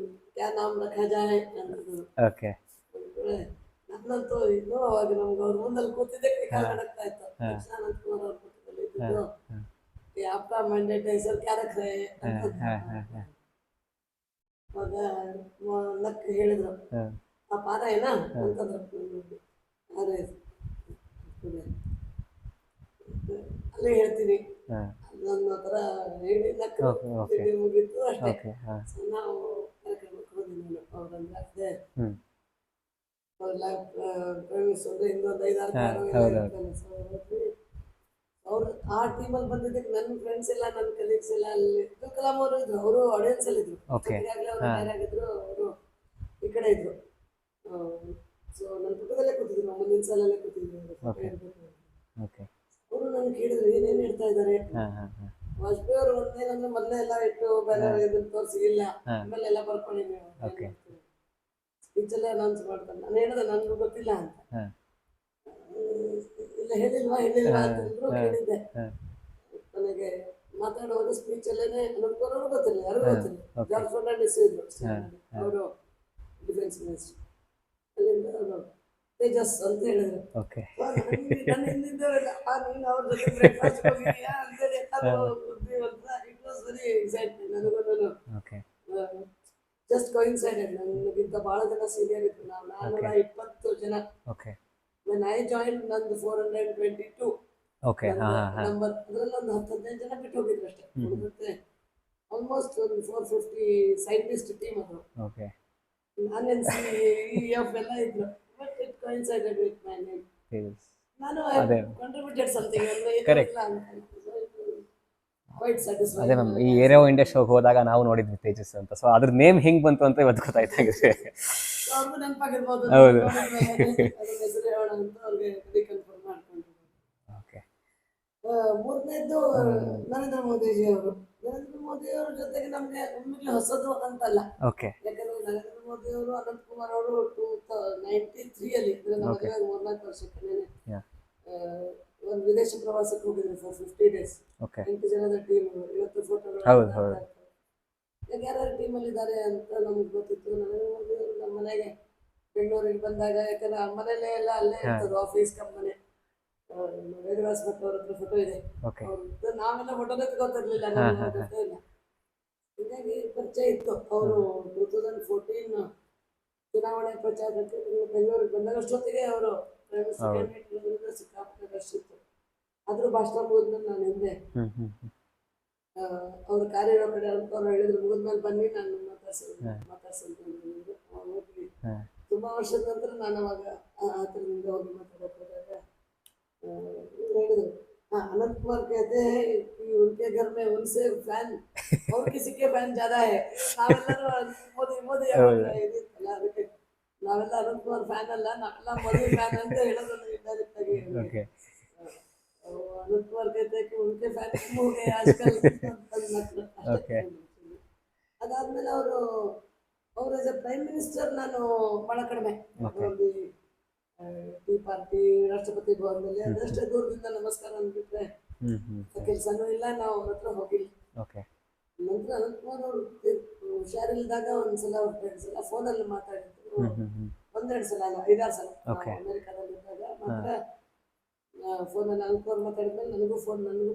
ಕ್ಯಾ ನಾಮ್ ರಖಾ ಜಾಯ್ ಅಂತಂದ್ರು. ನನ್ನಂತೂ ಇನ್ನು ಅವಾಗ ನಮ್ಗೆ ಅವ್ರ ಮುಂದಲ್ಲಿ ಕೂತಿದ್ದೆ ಕೈ ಕಾಲು ನಡಕ್ತಾ ಇತ್ತು. ತಕ್ಷಣ ಅನಂತಕುಮಾರ್ ಅವ್ರ ಪಕ್ಕದಲ್ಲಿ ಇದ್ದಿದ್ದು आपका मैंडेट है सर, क्या रख रहे हैं ಅಂತ ಅವಾಗ ಲಕ್ ಹೇಳಿದ್ರು. ಆ ಪಾದ ಏನಾ ಅಂತಂದ್ರು. ಅದೇ ಅಲ್ಲೇ ಹೇಳ್ತೀನಿ ನನ್ನ ಹತ್ರ ಹೇಳಿ ಲಕ್ ಮುಗೀತು ಅಷ್ಟೇ. ನಾವು ಕಾರ್ಯಕ್ರಮಕ್ಕೆ ಹೋದ್ವಿ. ನಾನು ಅವ್ರಂದ್ರೆ ಅದೇ ಅವ್ರೆಲ್ಲ ಪ್ರವೇಶಿಸೋದು ಇನ್ನೊಂದು 5-6 ಅವ್ರು ಆ ಟೀಮಲ್ಲಿ ಬಂದಿದ್ದಕ್ಕೆ ನನ್ನ ಫ್ರೆಂಡ್ಸ್ ಎಲ್ಲ, ನನ್ನ ಕಲೀಗ್ಸ್ ಎಲ್ಲ ಅಲ್ಲಿ ಅಬ್ದುಲ್ ಕಲಾಂ ಅವರು ಇದ್ರು. ಅವರು ಆಡಿಯನ್ಸ್ ಅಲ್ಲಿ ಇದ್ರು. ಈಗಾಗಲೇ ಅವ್ರು ತಯಾರಾಗಿದ್ರು. ಅವರು ಈ ಕಡೆ ಇದ್ರು. ಸೊ ನನ್ನ ಪಕ್ಕದಲ್ಲೇ ಕೂತಿದ್ರು, ನಮ್ಮ ಮುಂದಿನ ಸಾಲಲ್ಲೇ ಕೂತಿದ್ರು. ಅವರು ನನ್ನ ಕೇಳಿದ್ರು ಏನೇನು ಹೇಳ್ತಾ ಇದ್ದಾರೆ. ವಾಜಪೇಯಿ ಅವರು ಒಂದೇನಂದ್ರೆ ಮೊದಲೇ ಎಲ್ಲ ಇಟ್ಟು ಬೇರೆ ಇದನ್ನು ತೋರಿಸಿಲ್ಲ, ಆಮೇಲೆ ಎಲ್ಲ ಬರ್ಕೊಳ್ಳಿ ನೀವು ಸ್ಪೀಚಲ್ಲೇ ಅನೌನ್ಸ್ ಮಾಡ್ತಾರೆ. ನಾನು ಹೇಳಿದೆ ನನಗೂ ಗೊತ್ತಿಲ್ಲ ಅಂತ. ಇಲ್ಲ ಹೇಳಿಲ್ವಾ ಅಂತಂದ್ರು. ಕೇಳಿದ್ದೆ. ನನಗೆ ಮಾತಾಡುವಾಗ ಸ್ಪೀಚಲ್ಲೇ ಅನಂತಕುಮಾರ್ ಗೊತ್ತಿಲ್ಲ, ಯಾರಿಗೂ ಗೊತ್ತಿಲ್ಲ. ಜಾರ್ಜ್ ಫರ್ನಾಂಡಿಸ್ ಇದ್ರು ಅವರು ಡಿಫೆನ್ಸ್ ಮಿನಿಸ್ಟರ್. ಅಲ್ಲಿಂದ ಅವರು ತೇಜಸ್ ಅಂತ ಹೇಳಿದ್ರು. ನನ್ನ ಹಿಂದಿದ್ದವರೆಲ್ಲ ನೀನು ಅವ್ರ ಜೊತೆ ಬ್ರೇಕ್ಫಾಸ್ಟ್ ಹೋಗಿದೆಯಾ ಅಂತೇಳಿ ಇಟ್ ವಾಸ್ ವೆರಿ ಎಕ್ಸೈಟ್ಮೆಂಟ್. ನನಗೂ ಜಸ್ಟ್ ಕೋಇನ್ಸೈಡೆಡ್. ನನಗಿಂತ ಭಾಳ ಜನ ಸೀನಿಯರ್ ಇದ್ರು. ನಾವು 420 ಜನ. When I joined, ನಂದು 422. ಓಕೆ, ಹಾ ಹಾ ಹಾ. ನಂಬರ್ ಅದರಲ್ಲಿ ಒಂದು 10-15 ಜನ ಬಿಟ್ಟು ಹೋಗಿದ್ರು ಅಷ್ಟೇ. ಉಳಿದಂತೆ ಆಲ್ಮೋಸ್ಟ್ ಒಂದು 450 ಸೈಂಟಿಸ್ಟ್ ಟೀಮ್ ಅದು. ಓಕೆ. ನಾನೆನ್ಸಿ EF ಎಲ್ಲ ಇದ್ರು. But it coincided with my name. ನಾನು ಅದೇ ಕಾಂಟ್ರಿಬ್ಯೂಟೆಡ್ ಸಮಥಿಂಗ್ ಅಂದ್ರೆ ಕರೆಕ್ಟ್. ಇಲ್ಲ ಅಂತ ಕ್ವೈಟ್ ಅದೇ ಸ್ಯಾಟಿಸ್ಫೈಡ್. ಮ್ಯಾಮ್, ಈ ಏರೋ ಇಂಡಿಯಾ ಶೋಗೆ ಹೋದಾಗ ನಾವು ನೋಡಿದ್ವಿ ತೇಜಸ್ ಅಂತ. ಸೊ ಅದ್ರ ನೇಮ್ ಹೆಂಗ್ ಬಂತು ಅಂತ ಇವತ್ತು ಗೊತ್ತಾಯ್ತಾಗಿದೆ. ಅವ್ರಿಗೂ ನೆನಪಾಗಿರ್ಬೋದು, ಹೌದು. ಅದ್ರ ಹೆಸರು ಹೇಳೋಣ ಅಂತ ಅವ್ರಿಗೆ ರೀಕನ್ಫರ್ಮ್ ಮಾಡ್ಕೊಂಡು. ಓಕೆ. ಮೂರನೇದ್ದು ನರೇಂದ್ರ ಮೋದಿಜಿ ಅವರು. ನರೇಂದ್ರ ಮೋದಿ ಅವರ ಜೊತೆಗೆ ನಮ್ಗೆ ಒಮ್ಮೆಗೆ ಹೊಸದು ಅಂತಲ್ಲ. ಓಕೆ. ಯಾಕಂದ್ರೆ ನರೇಂದ್ರ ಮೋದಿ ಅವರು ಅನಂತ್ ಕುಮಾರ್ ಅವರು 1993 ಅಂದ್ರೆ ನಮ್ಮ ಮದುವೆ 3-4 ವರ್ಷಕ್ಕೆ ಒಂದು ವಿದೇಶ ಪ್ರವಾಸಕ್ಕೆ ಹೋಗಿದ್ರು ಫಾರ್ 50 days. ಓಕೆ. 8 ಜನದ ಟೀಮ್. ಇವತ್ತು ಫೋಟೋಗಳು ಹೌದು ಹೌದು. ಯಾರ್ಯಾರು ಟೀಮಲ್ಲಿ ಇದ್ದಾರೆ ಅಂತ ನಮ್ಗೆ ಗೊತ್ತಿತ್ತು. ನರೇಂದ್ರ ಮೋದಿ ಅವರು ನಮ್ಮ ಮನೆಗೆ ಬೆಂಗಳೂರಿಗೆ ಬಂದಾಗ, ಯಾಕಂದ್ರೆ ಆ ಮನೇಲೆ ಎಲ್ಲ ಅಲ್ಲೇ ಇರ್ತದೆ, ಆಫೀಸ್ ಕಂಪನಿ. ವೇದವ್ಯಾಸ್ ಭಟ್ ಅವ್ರ ಹತ್ರ ಫೋಟೋ ಇದೆ. ಓಕೆ. ಅವ್ರದ್ದು ನಾವೆಲ್ಲ ಫೋಟೋನೇ ತಗೋತಿರ್ಲಿಲ್ಲ, ನಮ್ಗೆ ಗೊತ್ತೇ ಇಲ್ಲ. ಹೀಗಾಗಿ ಪರಿಚಯ ಇತ್ತು. ಅವರು 2014 ಚುನಾವಣೆ ಪ್ರಚಾರಕ್ಕೆ ಬೆಂಗಳೂರಿಗೆ ಬಂದಾಗ ಅಷ್ಟೊತ್ತಿಗೆ ಅವರು ಸಿಕ್ಕಾಪಟ್ಟೆ ರಶ್ ಇತ್ತು. ಆದ್ರೂ ಭಾಷಣ ಮುಗಿದ್ಮೇಲೆ ನಾನು ಹಿಂದೆ ಅವ್ರ ಕಾರ್ಯ ಇರೋ ಕಡೆ ಅಂತ ಅವ್ರು ಹೇಳಿದ್ರು, ಮುಗಿದ್ಮೇಲೆ ಬನ್ನಿ ನಾನು ಮಾತಾಡ್ಸಂತ ಹೋಗಿ. ತುಂಬಾ ವರ್ಷದ ನಂತರ ನಾನು ಅವಾಗ ಹತ್ರದಿಂದ ಹೋಗಿ ಮಾತಾಡಕ್ ಹೋದಾಗ ಹೇಳಿದ್ರು, अनंत कुमार कहते हैं कि उनके घर में उनसे फैन और किसी के फैन ज्यादा है. ನಾವೆಲ್ಲರೂ ಮೋದಿ ಮೋದಿ ಇದಿತ್ತಲ್ಲ, ಅದಕ್ಕೆ ನಾವೆಲ್ಲ ಅನಂತ್ ಕುಮಾರ್ ಫ್ಯಾನ್ ಅಲ್ಲ, ನಾವೆಲ್ಲ ಮೋದಿ ಫ್ಯಾನ್ ಅಂತ ಹೇಳೋದನ್ನು ಇಂಡೈರೆಕ್ಟ್ ಆಗಿ. अनंत कुमार कहते हैं कि उनके फैन कम हो गए आजकल. ಅದಾದ್ಮೇಲೆ ಅವರು ಆಸ್ ಎ ಪ್ರೈಮ್ ಮಿನಿಸ್ಟರ್ ನಾನು ಬಹಳ ಕಡಿಮೆ ಟೀ ಪಾರ್ಟಿ ರಾಷ್ಟ್ರಪತಿ ಭವನದಲ್ಲಿ ಅದಷ್ಟೇ ದೂರದಿಂದ ನಮಸ್ಕಾರ ಅಂದ್ಬಿಟ್ರೆ ಕೆಲಸನೂ ಇಲ್ಲ, ನಾವು ಅವ್ರ ಹತ್ರ ಹೋಗಿಲ್ಲ. ನಂತರ ಅನಂತಕುಮಾರ್ ಅವರು ಹುಷಾರಿಲ್ದಾಗ ಒಂದ್ಸಲ ಅವ್ರ ಫ್ರೆಂಡ್ಸ್ ಎಲ್ಲ ಫೋನಲ್ಲಿ ಮಾತಾಡಿದ್ರು. 1-2 ಸಲ ಅಲ್ಲ, 5-6 ಸಲ ಅಮೆರಿಕಾದಲ್ಲಿದ್ದಾಗ ಮಾತ್ರ ಫೋನಲ್ಲಿ ಅನಂತಕುಮಾರ್ ಮಾತಾಡಿದ್ಮೇಲೆ ನನಗೂ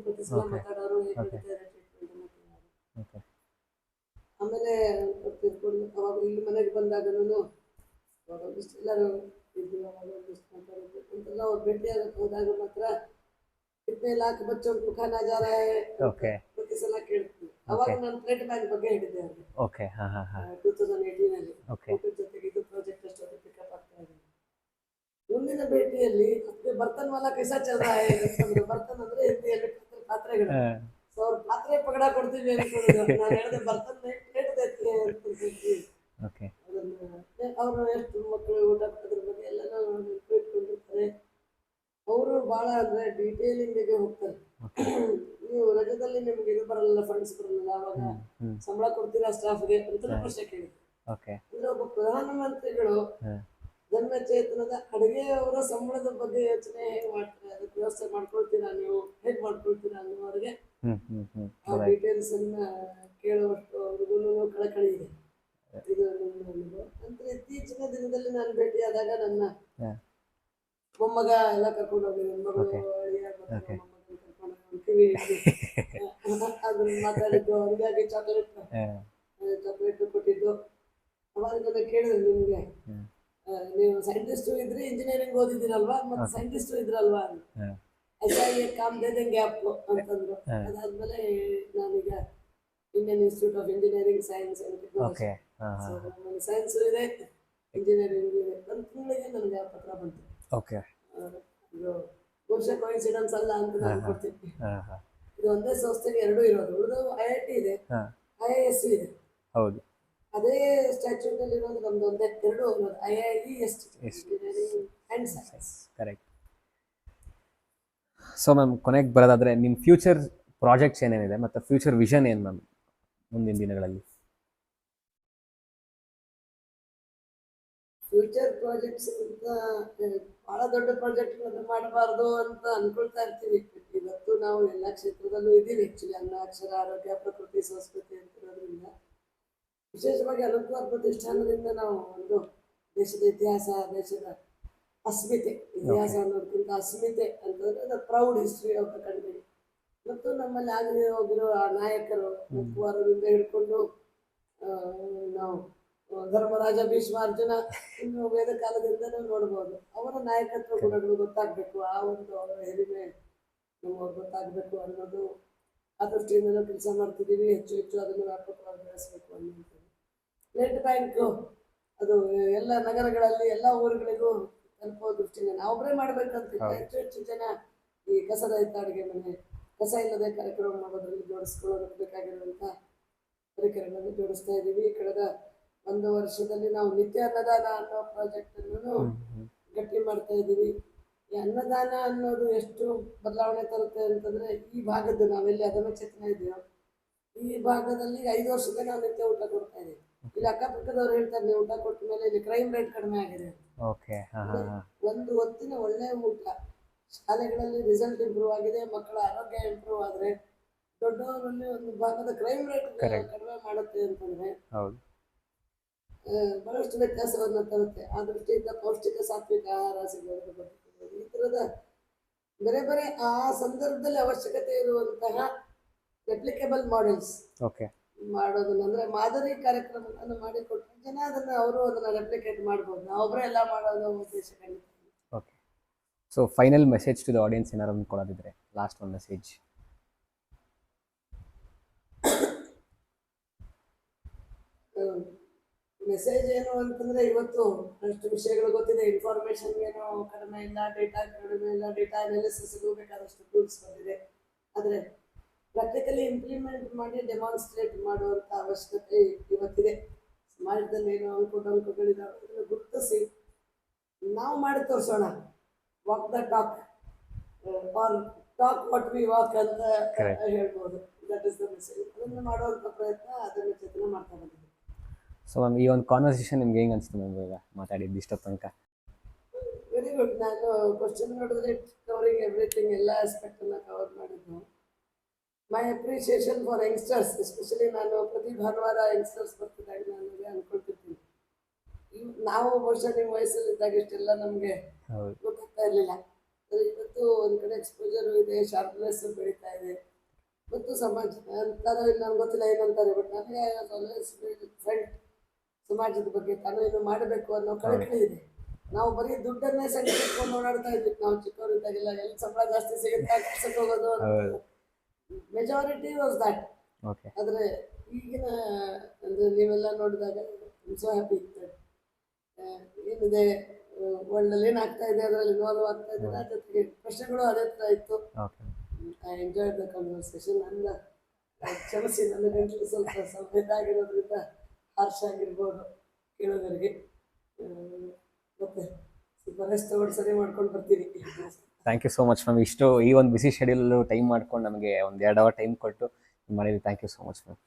ಪ್ರತಿ ಸಲ ಮಾತಾಡೋರು, ಹೇಗೆ ನಡೀತಾರೆ ಟ್ರೀಟ್ಮೆಂಟ್ ಅಂತ. ಆಮೇಲೆ ತಿಳ್ಕೊಂಡು ಅವಾಗ ಇಲ್ಲಿ ಮನೆಗೆ ಬಂದಾಗನೂ ಒಂದಿಷ್ಟು ಎಲ್ಲರೂ ಇದ್ದು ಅವಾಗ ಒಂದಿಷ್ಟು ಮಾತಾಡೋದು ಅಂತೆಲ್ಲ ಅವ್ರು ಭೇಟಿಯಾಗಕ್ಕೆ ಹೋದಾಗ ಮಾತ್ರ कितने लाख बच्चों को खाना जा रहा है ಪ್ರತಿ ಸಲ ಕೇಳ್ತೀನಿ. ಅವಾಗ ನಾನು ಪ್ಲೇಟ್ ಬ್ಯಾಂಕ್ ಬಗ್ಗೆ ಹೇಳಿದ್ದೆ ಅವ್ರಿಗೆ 2018 ಅಲ್ಲಿ. ಊಟದ ಜೊತೆಗೆ ಇದು ಪ್ರಾಜೆಕ್ಟ್ ಅಷ್ಟೊಂದು ಪಿಕಪ್ ಆಗ್ತಾ ಇದೆ. ಮುಂದಿನ ಭೇಟಿಯಲ್ಲಿ ಬರ್ತನ್ ವಾಲ ಕೈಸಾ ಚಲ್ ರಹಾ ಹೈ ಅಂತಂದ್ರು. ಬರ್ತನ್ ಅಂದ್ರೆ ಹಿಂದಿಯಲ್ಲಿ ಪಾತ್ರೆಗಳು. ಸೊ ಅವ್ರು ಪಾತ್ರೆ ಪಗಡ ಕೊಡ್ತೀವಿ ಅನ್ಕೊಂಡಿದ್ರು. ನಾನು ಹೇಳಿದೆ ಬರ್ತನ್ ಪ್ಲೇಟ್ ದೇತಿ ಅಂತ. ಅವರು ಎಷ್ಟು ಮಕ್ಕಳು ಊಟ ಅದ್ರ ಬಗ್ಗೆ ಎಲ್ಲನೂ ಇಟ್ಕೊಂಡಿರ್ತಾರೆ. ಅವರು ಬಹಳ ಅಂದ್ರೆ ಡೀಟೇಲಿಂಗ್ಗೆ ಹೋಗ್ತಾರೆ. ನೀವು ರಜದಲ್ಲಿ ನಿಮ್ಗೆ ಇದು ಬರಲ್ಲ, ಫಂಡ್ಸ್ ಬರಲ್ಲ, ಅವಾಗ ಸಂಬಳ ಕೊಡ್ತೀರಾ ಸ್ಟಾಫ್ಗೆ ಅಂತ ಪ್ರಶ್ನೆ ಕೇಳಿದ್ರು. ಅಂದ್ರೆ ಒಬ್ಬ ಪ್ರಧಾನಮಂತ್ರಿಗಳು ಜನ್ಮಚೇತನದ ಅಡುಗೆಯವರ ಸಂಬಳದ ಬಗ್ಗೆ ಯೋಚನೆ ಹೇಗೆ ಮಾಡ್ತಾರೆ, ಅದಕ್ಕೆ ವ್ಯವಸ್ಥೆ ಮಾಡ್ಕೊಳ್ತೀರಾ ನೀವು, ಹೇಗೆ ಮಾಡ್ಕೊಳ್ತೀರಾ ಅನ್ನೋವರೆಗೆ ಆ ಡೀಟೇಲ್ಸ್ ಅನ್ನ ಕೇಳುವಷ್ಟು ಅವ್ರಿಗೂ ಕಳಕಳಿ ಇದೆ. ಇದು ನಂತರ ಇತ್ತೀಚಿನ ದಿನದಲ್ಲಿ ನಾನು ಭೇಟಿಯಾದಾಗ ನನ್ನ ಮೊಮ್ಮಗ ಎಲ್ಲ ಕರ್ಕೊಂಡು ಹೋಗಿ, ನನ್ನ ಮಗಳು ಅಳಿಯ ಮೊಮ್ಮಗನ ಕರ್ಕೊಂಡು ಹೋಗಿ ಕಿವಿ ಅದನ್ನ ಮಾತಾಡಿದ್ದು, ಹಂಗಾಗಿ ಚಾಕ್ಲೇಟ್ ಕೊಟ್ಟಿದ್ದು. ಅವಾಗ ನನಗೆ ಕೇಳಿದ್ರು, ನಿಮ್ಗೆ ನೀವು ಸೈಂಟಿಸ್ಟು ಇದ್ರಿ, ಇಂಜಿನಿಯರಿಂಗ್ ಓದಿದಿರಲ್ವಾ, ಮತ್ತೆ ಸೈಂಟಿಸ್ಟು ಇದ್ರಲ್ವಾ, ಕಾಮ್ ದೇದಂಗೆ ಆ್ಯಪ್ ಅಂತಂದ್ರು. ಅದಾದ್ಮೇಲೆ ನಾನೀಗ Indian institute of engineering science and technology, science ಇದೆ, ಇಂಜಿನಿಯರಿಂಗ್ ಇದೆ. ಒಂದು ತಿಂಗಳಿಗೆ ನನಗೆ ಆ ಪತ್ರ ಬಂತು. ಇದು ಬಹುಶಃ ಕೋಇನ್ಸಿಡೆನ್ಸ್ ಅಲ್ಲ ಅಂತ ನಾನು ಕೊಡ್ತೀನಿ. ಇದು ಒಂದೇ ಸಂಸ್ಥೆಗೆ 2 ಇರೋದು. ಉಳಿದವು IIT ಇದೆ, IISc ಇದೆ. ಅದೇ ಸ್ಟ್ಯಾಚ್ಯೂಟ್ ಅಲ್ಲಿ ಇರೋದು ನಮ್ದು ಒಂದೇ 2 ಇರೋದು, IIEST engineering and science. Correct. So ma'am, ಕೊನೆಗೆ ಬರೋದಾದ್ರೆ ನಿಮ್ಮ ಫ್ಯೂಚರ್ ಪ್ರಾಜೆಕ್ಟ್ಸ್ ಏನೇನಿದೆ ಮತ್ತು ಫ್ಯೂಚರ್ ವಿಷನ್ ಏನು ಮ್ಯಾಮ್ ಮುಂದಿನ ದಿನಗಳಲ್ಲಿ? ಫ್ಯೂಚರ್ ಪ್ರಾಜೆಕ್ಟ್ಸ್ ಅಂತ ಬಹಳ ದೊಡ್ಡ ಪ್ರಾಜೆಕ್ಟ್ ಮಾಡಬಾರ್ದು ಅಂತ ಅನ್ಕೊಳ್ತಾ ಇರ್ತೀವಿ. ಇವತ್ತು ನಾವು ಎಲ್ಲ ಕ್ಷೇತ್ರದಲ್ಲೂ ಇದ್ದೀವಿ. ಆಕ್ಚುಲಿ ಅನ್ನ, ಅಕ್ಷರ, ಆರೋಗ್ಯ, ಪ್ರಕೃತಿ, ಸಂಸ್ಕೃತಿ ಅಂತಿರೋದ್ರಿಂದ, ವಿಶೇಷವಾಗಿ ಅನಂತಕುಮಾರ್ ಪ್ರತಿಷ್ಠಾನದಿಂದ ನಾವು ಒಂದು ದೇಶದ ಇತಿಹಾಸ, ದೇಶದ ಅಸ್ಮಿತೆ, ಇತಿಹಾಸ ಅನ್ನೋದಕ್ಕಿಂತ ಅಸ್ಮಿತೆ ಅಂತಂದ್ರೆ proud history of the country, ಮತ್ತು ನಮ್ಮಲ್ಲಿ ಆಗಲಿ ಹೋಗಿರೋ ಆ ನಾಯಕರು ಅನಂತಕುಮಾರರಿಂದ ಹಿಡ್ಕೊಂಡು ನಾವು ಧರ್ಮರಾಜ, ಭೀಷ್ಮ, ಅರ್ಜುನ, ಇನ್ನು ವೇದ ಕಾಲದಿಂದನೂ ನೋಡ್ಬೋದು. ಅವರ ನಾಯಕತ್ವ ಗುಣಗಳು ಗೊತ್ತಾಗಬೇಕು. ಆ ಒಂದು ಅವರ ಹಿರಿಮೆ ನಮ್ಮವ್ರು ಗೊತ್ತಾಗಬೇಕು ಅನ್ನೋದು ಆ ದೃಷ್ಟಿಯಿಂದ ನಾವು ಕೆಲಸ ಮಾಡ್ತಿದ್ದೀವಿ. ಹೆಚ್ಚು ಹೆಚ್ಚು ಅದನ್ನು ವ್ಯಾಪಕವಾಗಿ ಬೆಳೆಸಬೇಕು ಅನ್ನುವಂಥದ್ದು. ಬ್ಲಡ್ ಬ್ಯಾಂಕು ಅದು ಎಲ್ಲ ನಗರಗಳಲ್ಲಿ ಎಲ್ಲ ಊರುಗಳಿಗೂ ತಲುಪುವ ದೃಷ್ಟಿಯಿಂದ ನಾವೊಬ್ಬರೇ ಮಾಡಬೇಕಂತಿಲ್ಲ. ಹೆಚ್ಚು ಹೆಚ್ಚು ಜನ ಈ ಕಸರಹಿತ ಅಡುಗೆ ಮನೆ, ಕಸ ಇಲ್ಲದೆ ಕಾರ್ಯಕ್ರಮ ಮಾಡೋದ್ರಲ್ಲಿ ಜೋಡಿಸ್ಕೊಳ್ಳೋದಕ್ಕೆ ಬೇಕಾಗಿರುವಂಥ ಪರಿಕರಗಳನ್ನು ಜೋಡಿಸ್ತಾ ಇದ್ದೀವಿ. ಕಳೆದ 1 ವರ್ಷದಲ್ಲಿ ನಾವು ನಿತ್ಯ ಅನ್ನದಾನ ಅನ್ನೋ ಪ್ರಾಜೆಕ್ಟನ್ನು ಗಟ್ಟಿ ಮಾಡ್ತಾ ಇದ್ದೀವಿ. ಈ ಅನ್ನದಾನ ಅನ್ನೋದು ಎಷ್ಟು ಬದಲಾವಣೆ ತರುತ್ತೆ ಅಂತಂದರೆ, ಈ ಭಾಗದ್ದು ನಾವೆಲ್ಲಿ ಅಧಮಚೇತನ ಇದೆಯೋ ಈ ಭಾಗದಲ್ಲಿ 5 ವರ್ಷದಿಂದ ನಾವು ನಿತ್ಯ ಊಟ ಕೊಡ್ತಾ ಇದ್ದೀವಿ. ಇಲ್ಲಿ ಅಕ್ಕಪಕ್ಕದವ್ರು ಹೇಳ್ತಾರೆ, ನೀವು ಊಟ ಕೊಟ್ಟ ಮೇಲೆ ಇಲ್ಲಿ ಕ್ರೈಮ್ ರೇಟ್ ಕಡಿಮೆ ಆಗಿದೆ ಅಂತ. ಓಕೆ. ಒಂದು ಹೊತ್ತಿನ ಒಳ್ಳೆಯ ಊಟ, ಶಾಲೆಗಳಲ್ಲಿ ರಿಸಲ್ಟ್ ಇಂಪ್ರೂವ್ ಆಗಿದೆ, ಮಕ್ಕಳ ಆರೋಗ್ಯ ಇಂಪ್ರೂವ್ ಆದರೆ ದೊಡ್ಡವರಲ್ಲಿ ಒಂದು ಭಾಗದ ಕ್ರೈಮ್ ರೇಟ್ ಕಡಿಮೆ ಮಾಡುತ್ತೆ ಅಂತಂದರೆ ಹೌದು, ಬಹಳಷ್ಟು ವ್ಯತ್ಯಾಸವನ್ನು ತರುತ್ತೆ. ಆ ದೃಷ್ಟಿಯಿಂದ ಪೌಷ್ಟಿಕ ಸಾತ್ವಿಕ ಆಹಾರ ಸಿಗೋದ್ರ ಬಗ್ಗೆ ಈ ಥರದ ಬೇರೆ ಬೇರೆ ಆ ಸಂದರ್ಭದಲ್ಲಿ ಅವಶ್ಯಕತೆ ಇರುವಂತಹ ರೆಪ್ಲಿಕೇಬಲ್ ಮಾಡೆಲ್ಸ್ ಓಕೆ, ಮಾಡೋದನ್ನ ಅಂದರೆ ಮಾದರಿ ಕಾರ್ಯಕ್ರಮಗಳನ್ನು ಮಾಡಿಕೊಟ್ರೆ ಜನ ಅದನ್ನು ಅವರು ಅದನ್ನು ರೆಪ್ಲಿಕೇಟ್ ಮಾಡ್ಬೋದು. ನಾವೊಬ್ಬರೇ ಎಲ್ಲ ಮಾಡೋದು ಉದ್ದೇಶ ಖಂಡಿತ. Okay. So final message to the audience ಏನಾದ್ರು ಅಂದ್ಕೊಳ್ಳೋದಿದ್ರೆ, ಲಾಸ್ಟ್ ಒಂದು ಮೆಸೇಜ್. ಮೆಸೇಜ್ ಏನು ಅಂತಂದರೆ, ಇವತ್ತು ಅಷ್ಟು ವಿಷಯಗಳು ಗೊತ್ತಿದೆ, ಇನ್ಫಾರ್ಮೇಷನ್ ಏನೋ ಕಡಿಮೆ ಇಲ್ಲ, ಡೇಟಾ ಕಡಿಮೆ ಇಲ್ಲ, ಡೇಟಾ ಅನಾಲಿಸಿಸ್ಗೂ ಬೇಕಾದಷ್ಟು ಟೂಲ್ಸ್ ಬಂದಿದೆ. ಆದರೆ ಪ್ರಾಕ್ಟಿಕಲಿ ಇಂಪ್ಲಿಮೆಂಟ್ ಮಾಡಿ ಡೆಮಾನ್ಸ್ಟ್ರೇಟ್ ಮಾಡುವಂಥ ಅವಶ್ಯಕತೆ ಇವತ್ತಿದೆ. ಸಮಾಜದಲ್ಲಿ ಏನೋ ಅಂಕುಗಳಿದ್ದಾವೆ, ಅದನ್ನು ಗುರುತಿಸಿ ನಾವು ಮಾಡಿ ತೋರಿಸೋಣ. Walk the talk R talk what we walk ಅಂತ ಹೇಳ್ಬೋದು. That is the message. ಅದನ್ನು ಮಾಡುವಂಥ ಪ್ರಯತ್ನ ಅದನ್ನು ಚೇತನ ಮಾಡ್ತಾ ಬಂದಿದೆ. ಸೊ ಮ್ಯಾಮ್, ಈ ಒಂದು ಕಾನ್ವರ್ಸೇಷನ್ ನಿಮ್ಗೆ ಹೆಂಗೆ ಅನಿಸ್ತು ಮ್ಯಾಮ್ ಇವಾಗ ಮಾತಾಡಿದ್ದು ಇಷ್ಟೋ ತನಕ? Very good. ನಾನು ಕ್ವಶನ್ ನೋಡಿದ್ರೆ ಕವರಿಂಗ್ ಎವ್ರಿಥಿಂಗ್, ಎಲ್ಲ ಆಸ್ಪೆಕ್ಟನ್ನು ಕವರ್ ಮಾಡಿದ್ದು. ಮೈ ಅಪ್ರಿಷಿಯೇಷನ್ ಫಾರ್ ಯಂಗ್ಸ್ಟರ್ಸ್, ಎಸ್ಪೆಷಲಿ ನಾನು ಪ್ರತಿ ಭಾನುವಾರ ಯಂಗ್ಸ್ಟರ್ಸ್ ಬರ್ತಿದ್ದಾಗ ನನಗೆ ಅಂದ್ಕೊಳ್ತಿರ್ತೀನಿ, ನಾವು ಬಹುಶಃ ನಿಮ್ಮ ವಯಸ್ಸಲ್ಲಿದ್ದಾಗ ಇಷ್ಟೆಲ್ಲ ನಮಗೆ ಗೊತ್ತಾಗ್ತಾ ಇರಲಿಲ್ಲ. ಇವತ್ತು ಒಂದು ಕಡೆ ಎಕ್ಸ್ಪೋಜರು ಇದೆ, ಶಾರ್ಪ್ನೆಸ್ ಬೆಳೀತಾ ಇದೆ, ಮತ್ತು ಸಮಾಜ ಅಂತಾರೋ ಇಲ್ಲ ನನಗೆ ಗೊತ್ತಿಲ್ಲ ಏನಂತಾರೆ, ಬಟ್ ನನಗೆ ಆಲ್ವೇಸ್ ಫ್ರೆಂಡ್ ಸಮಾಜದ ಬಗ್ಗೆ ತಾನು ಏನು ಮಾಡಬೇಕು ಅನ್ನೋ ಕಳಕಳಿ ಇದೆ. ನಾವು ಬರೀ ದುಡ್ಡನ್ನೇ ಸಂಘಟಿಸ್ಕೊಂಡು ಓಡಾಡ್ತಾ ಇದ್ವಿ ನಾವು ಚಿಕ್ಕವರಿದ್ದಾಗೆಲ್ಲ. ಎಲ್ಲಿ ಸಂಬಳ ಜಾಸ್ತಿ ಸಿಗುತ್ತೆ ಕೆಲಸಕ್ಕೆ ಹೋಗೋದು, ಮೆಜಾರಿಟಿ ವಾಸ್ ದ್ಯಾಟ್. ಆದರೆ ಈಗಿನ ಅಂದರೆ ನೀವೆಲ್ಲ ನೋಡಿದಾಗ ಸೊ ಹ್ಯಾಪಿ ಏನಿದೆ ವರ್ಲ್ಡಲ್ಲಿ ಏನಾಗ್ತಾ ಇದೆ ಅದರಲ್ಲಿ ಇನ್ವಾಲ್ವ್ ಆಗ್ತಾ ಇದ್ದಾರೆ. ಅದ್ರ ಜೊತೆಗೆ ಪ್ರಶ್ನೆಗಳು ಅದೇ ಥರ ಇತ್ತು. I enjoy the conversation. ನನ್ನ ಕ್ಷಮಿಸಿ, ನನ್ನ ಗಂಟಲು ಸ್ವಲ್ಪ ಇದಾಗಿರೋದ್ರಿಂದ ಹಾರ್ಷ್ ಆಗಿರ್ಬೋದು ಕೇಳೋದರಿಗೆ. ಮತ್ತೆ ಸ್ವಲ್ಪ ರೆಸ್ಟ್ ತಗೊಂಡು ಸರಿ ಮಾಡ್ಕೊಂಡು ಬರ್ತೀನಿ. Thank you so much ma'am. ಈ ಒಂದು ಬಿಸಿ ಶೆಡ್ಯೂಲ್ ಟೈಮ್ ಮಾಡ್ಕೊಂಡು ನಮಗೆ ಒಂದು 2 ಅವರ್ ಟೈಮ್ ಕೊಟ್ಟು ಮಾಡಿದ್ವಿ. Thank you so much ma'am.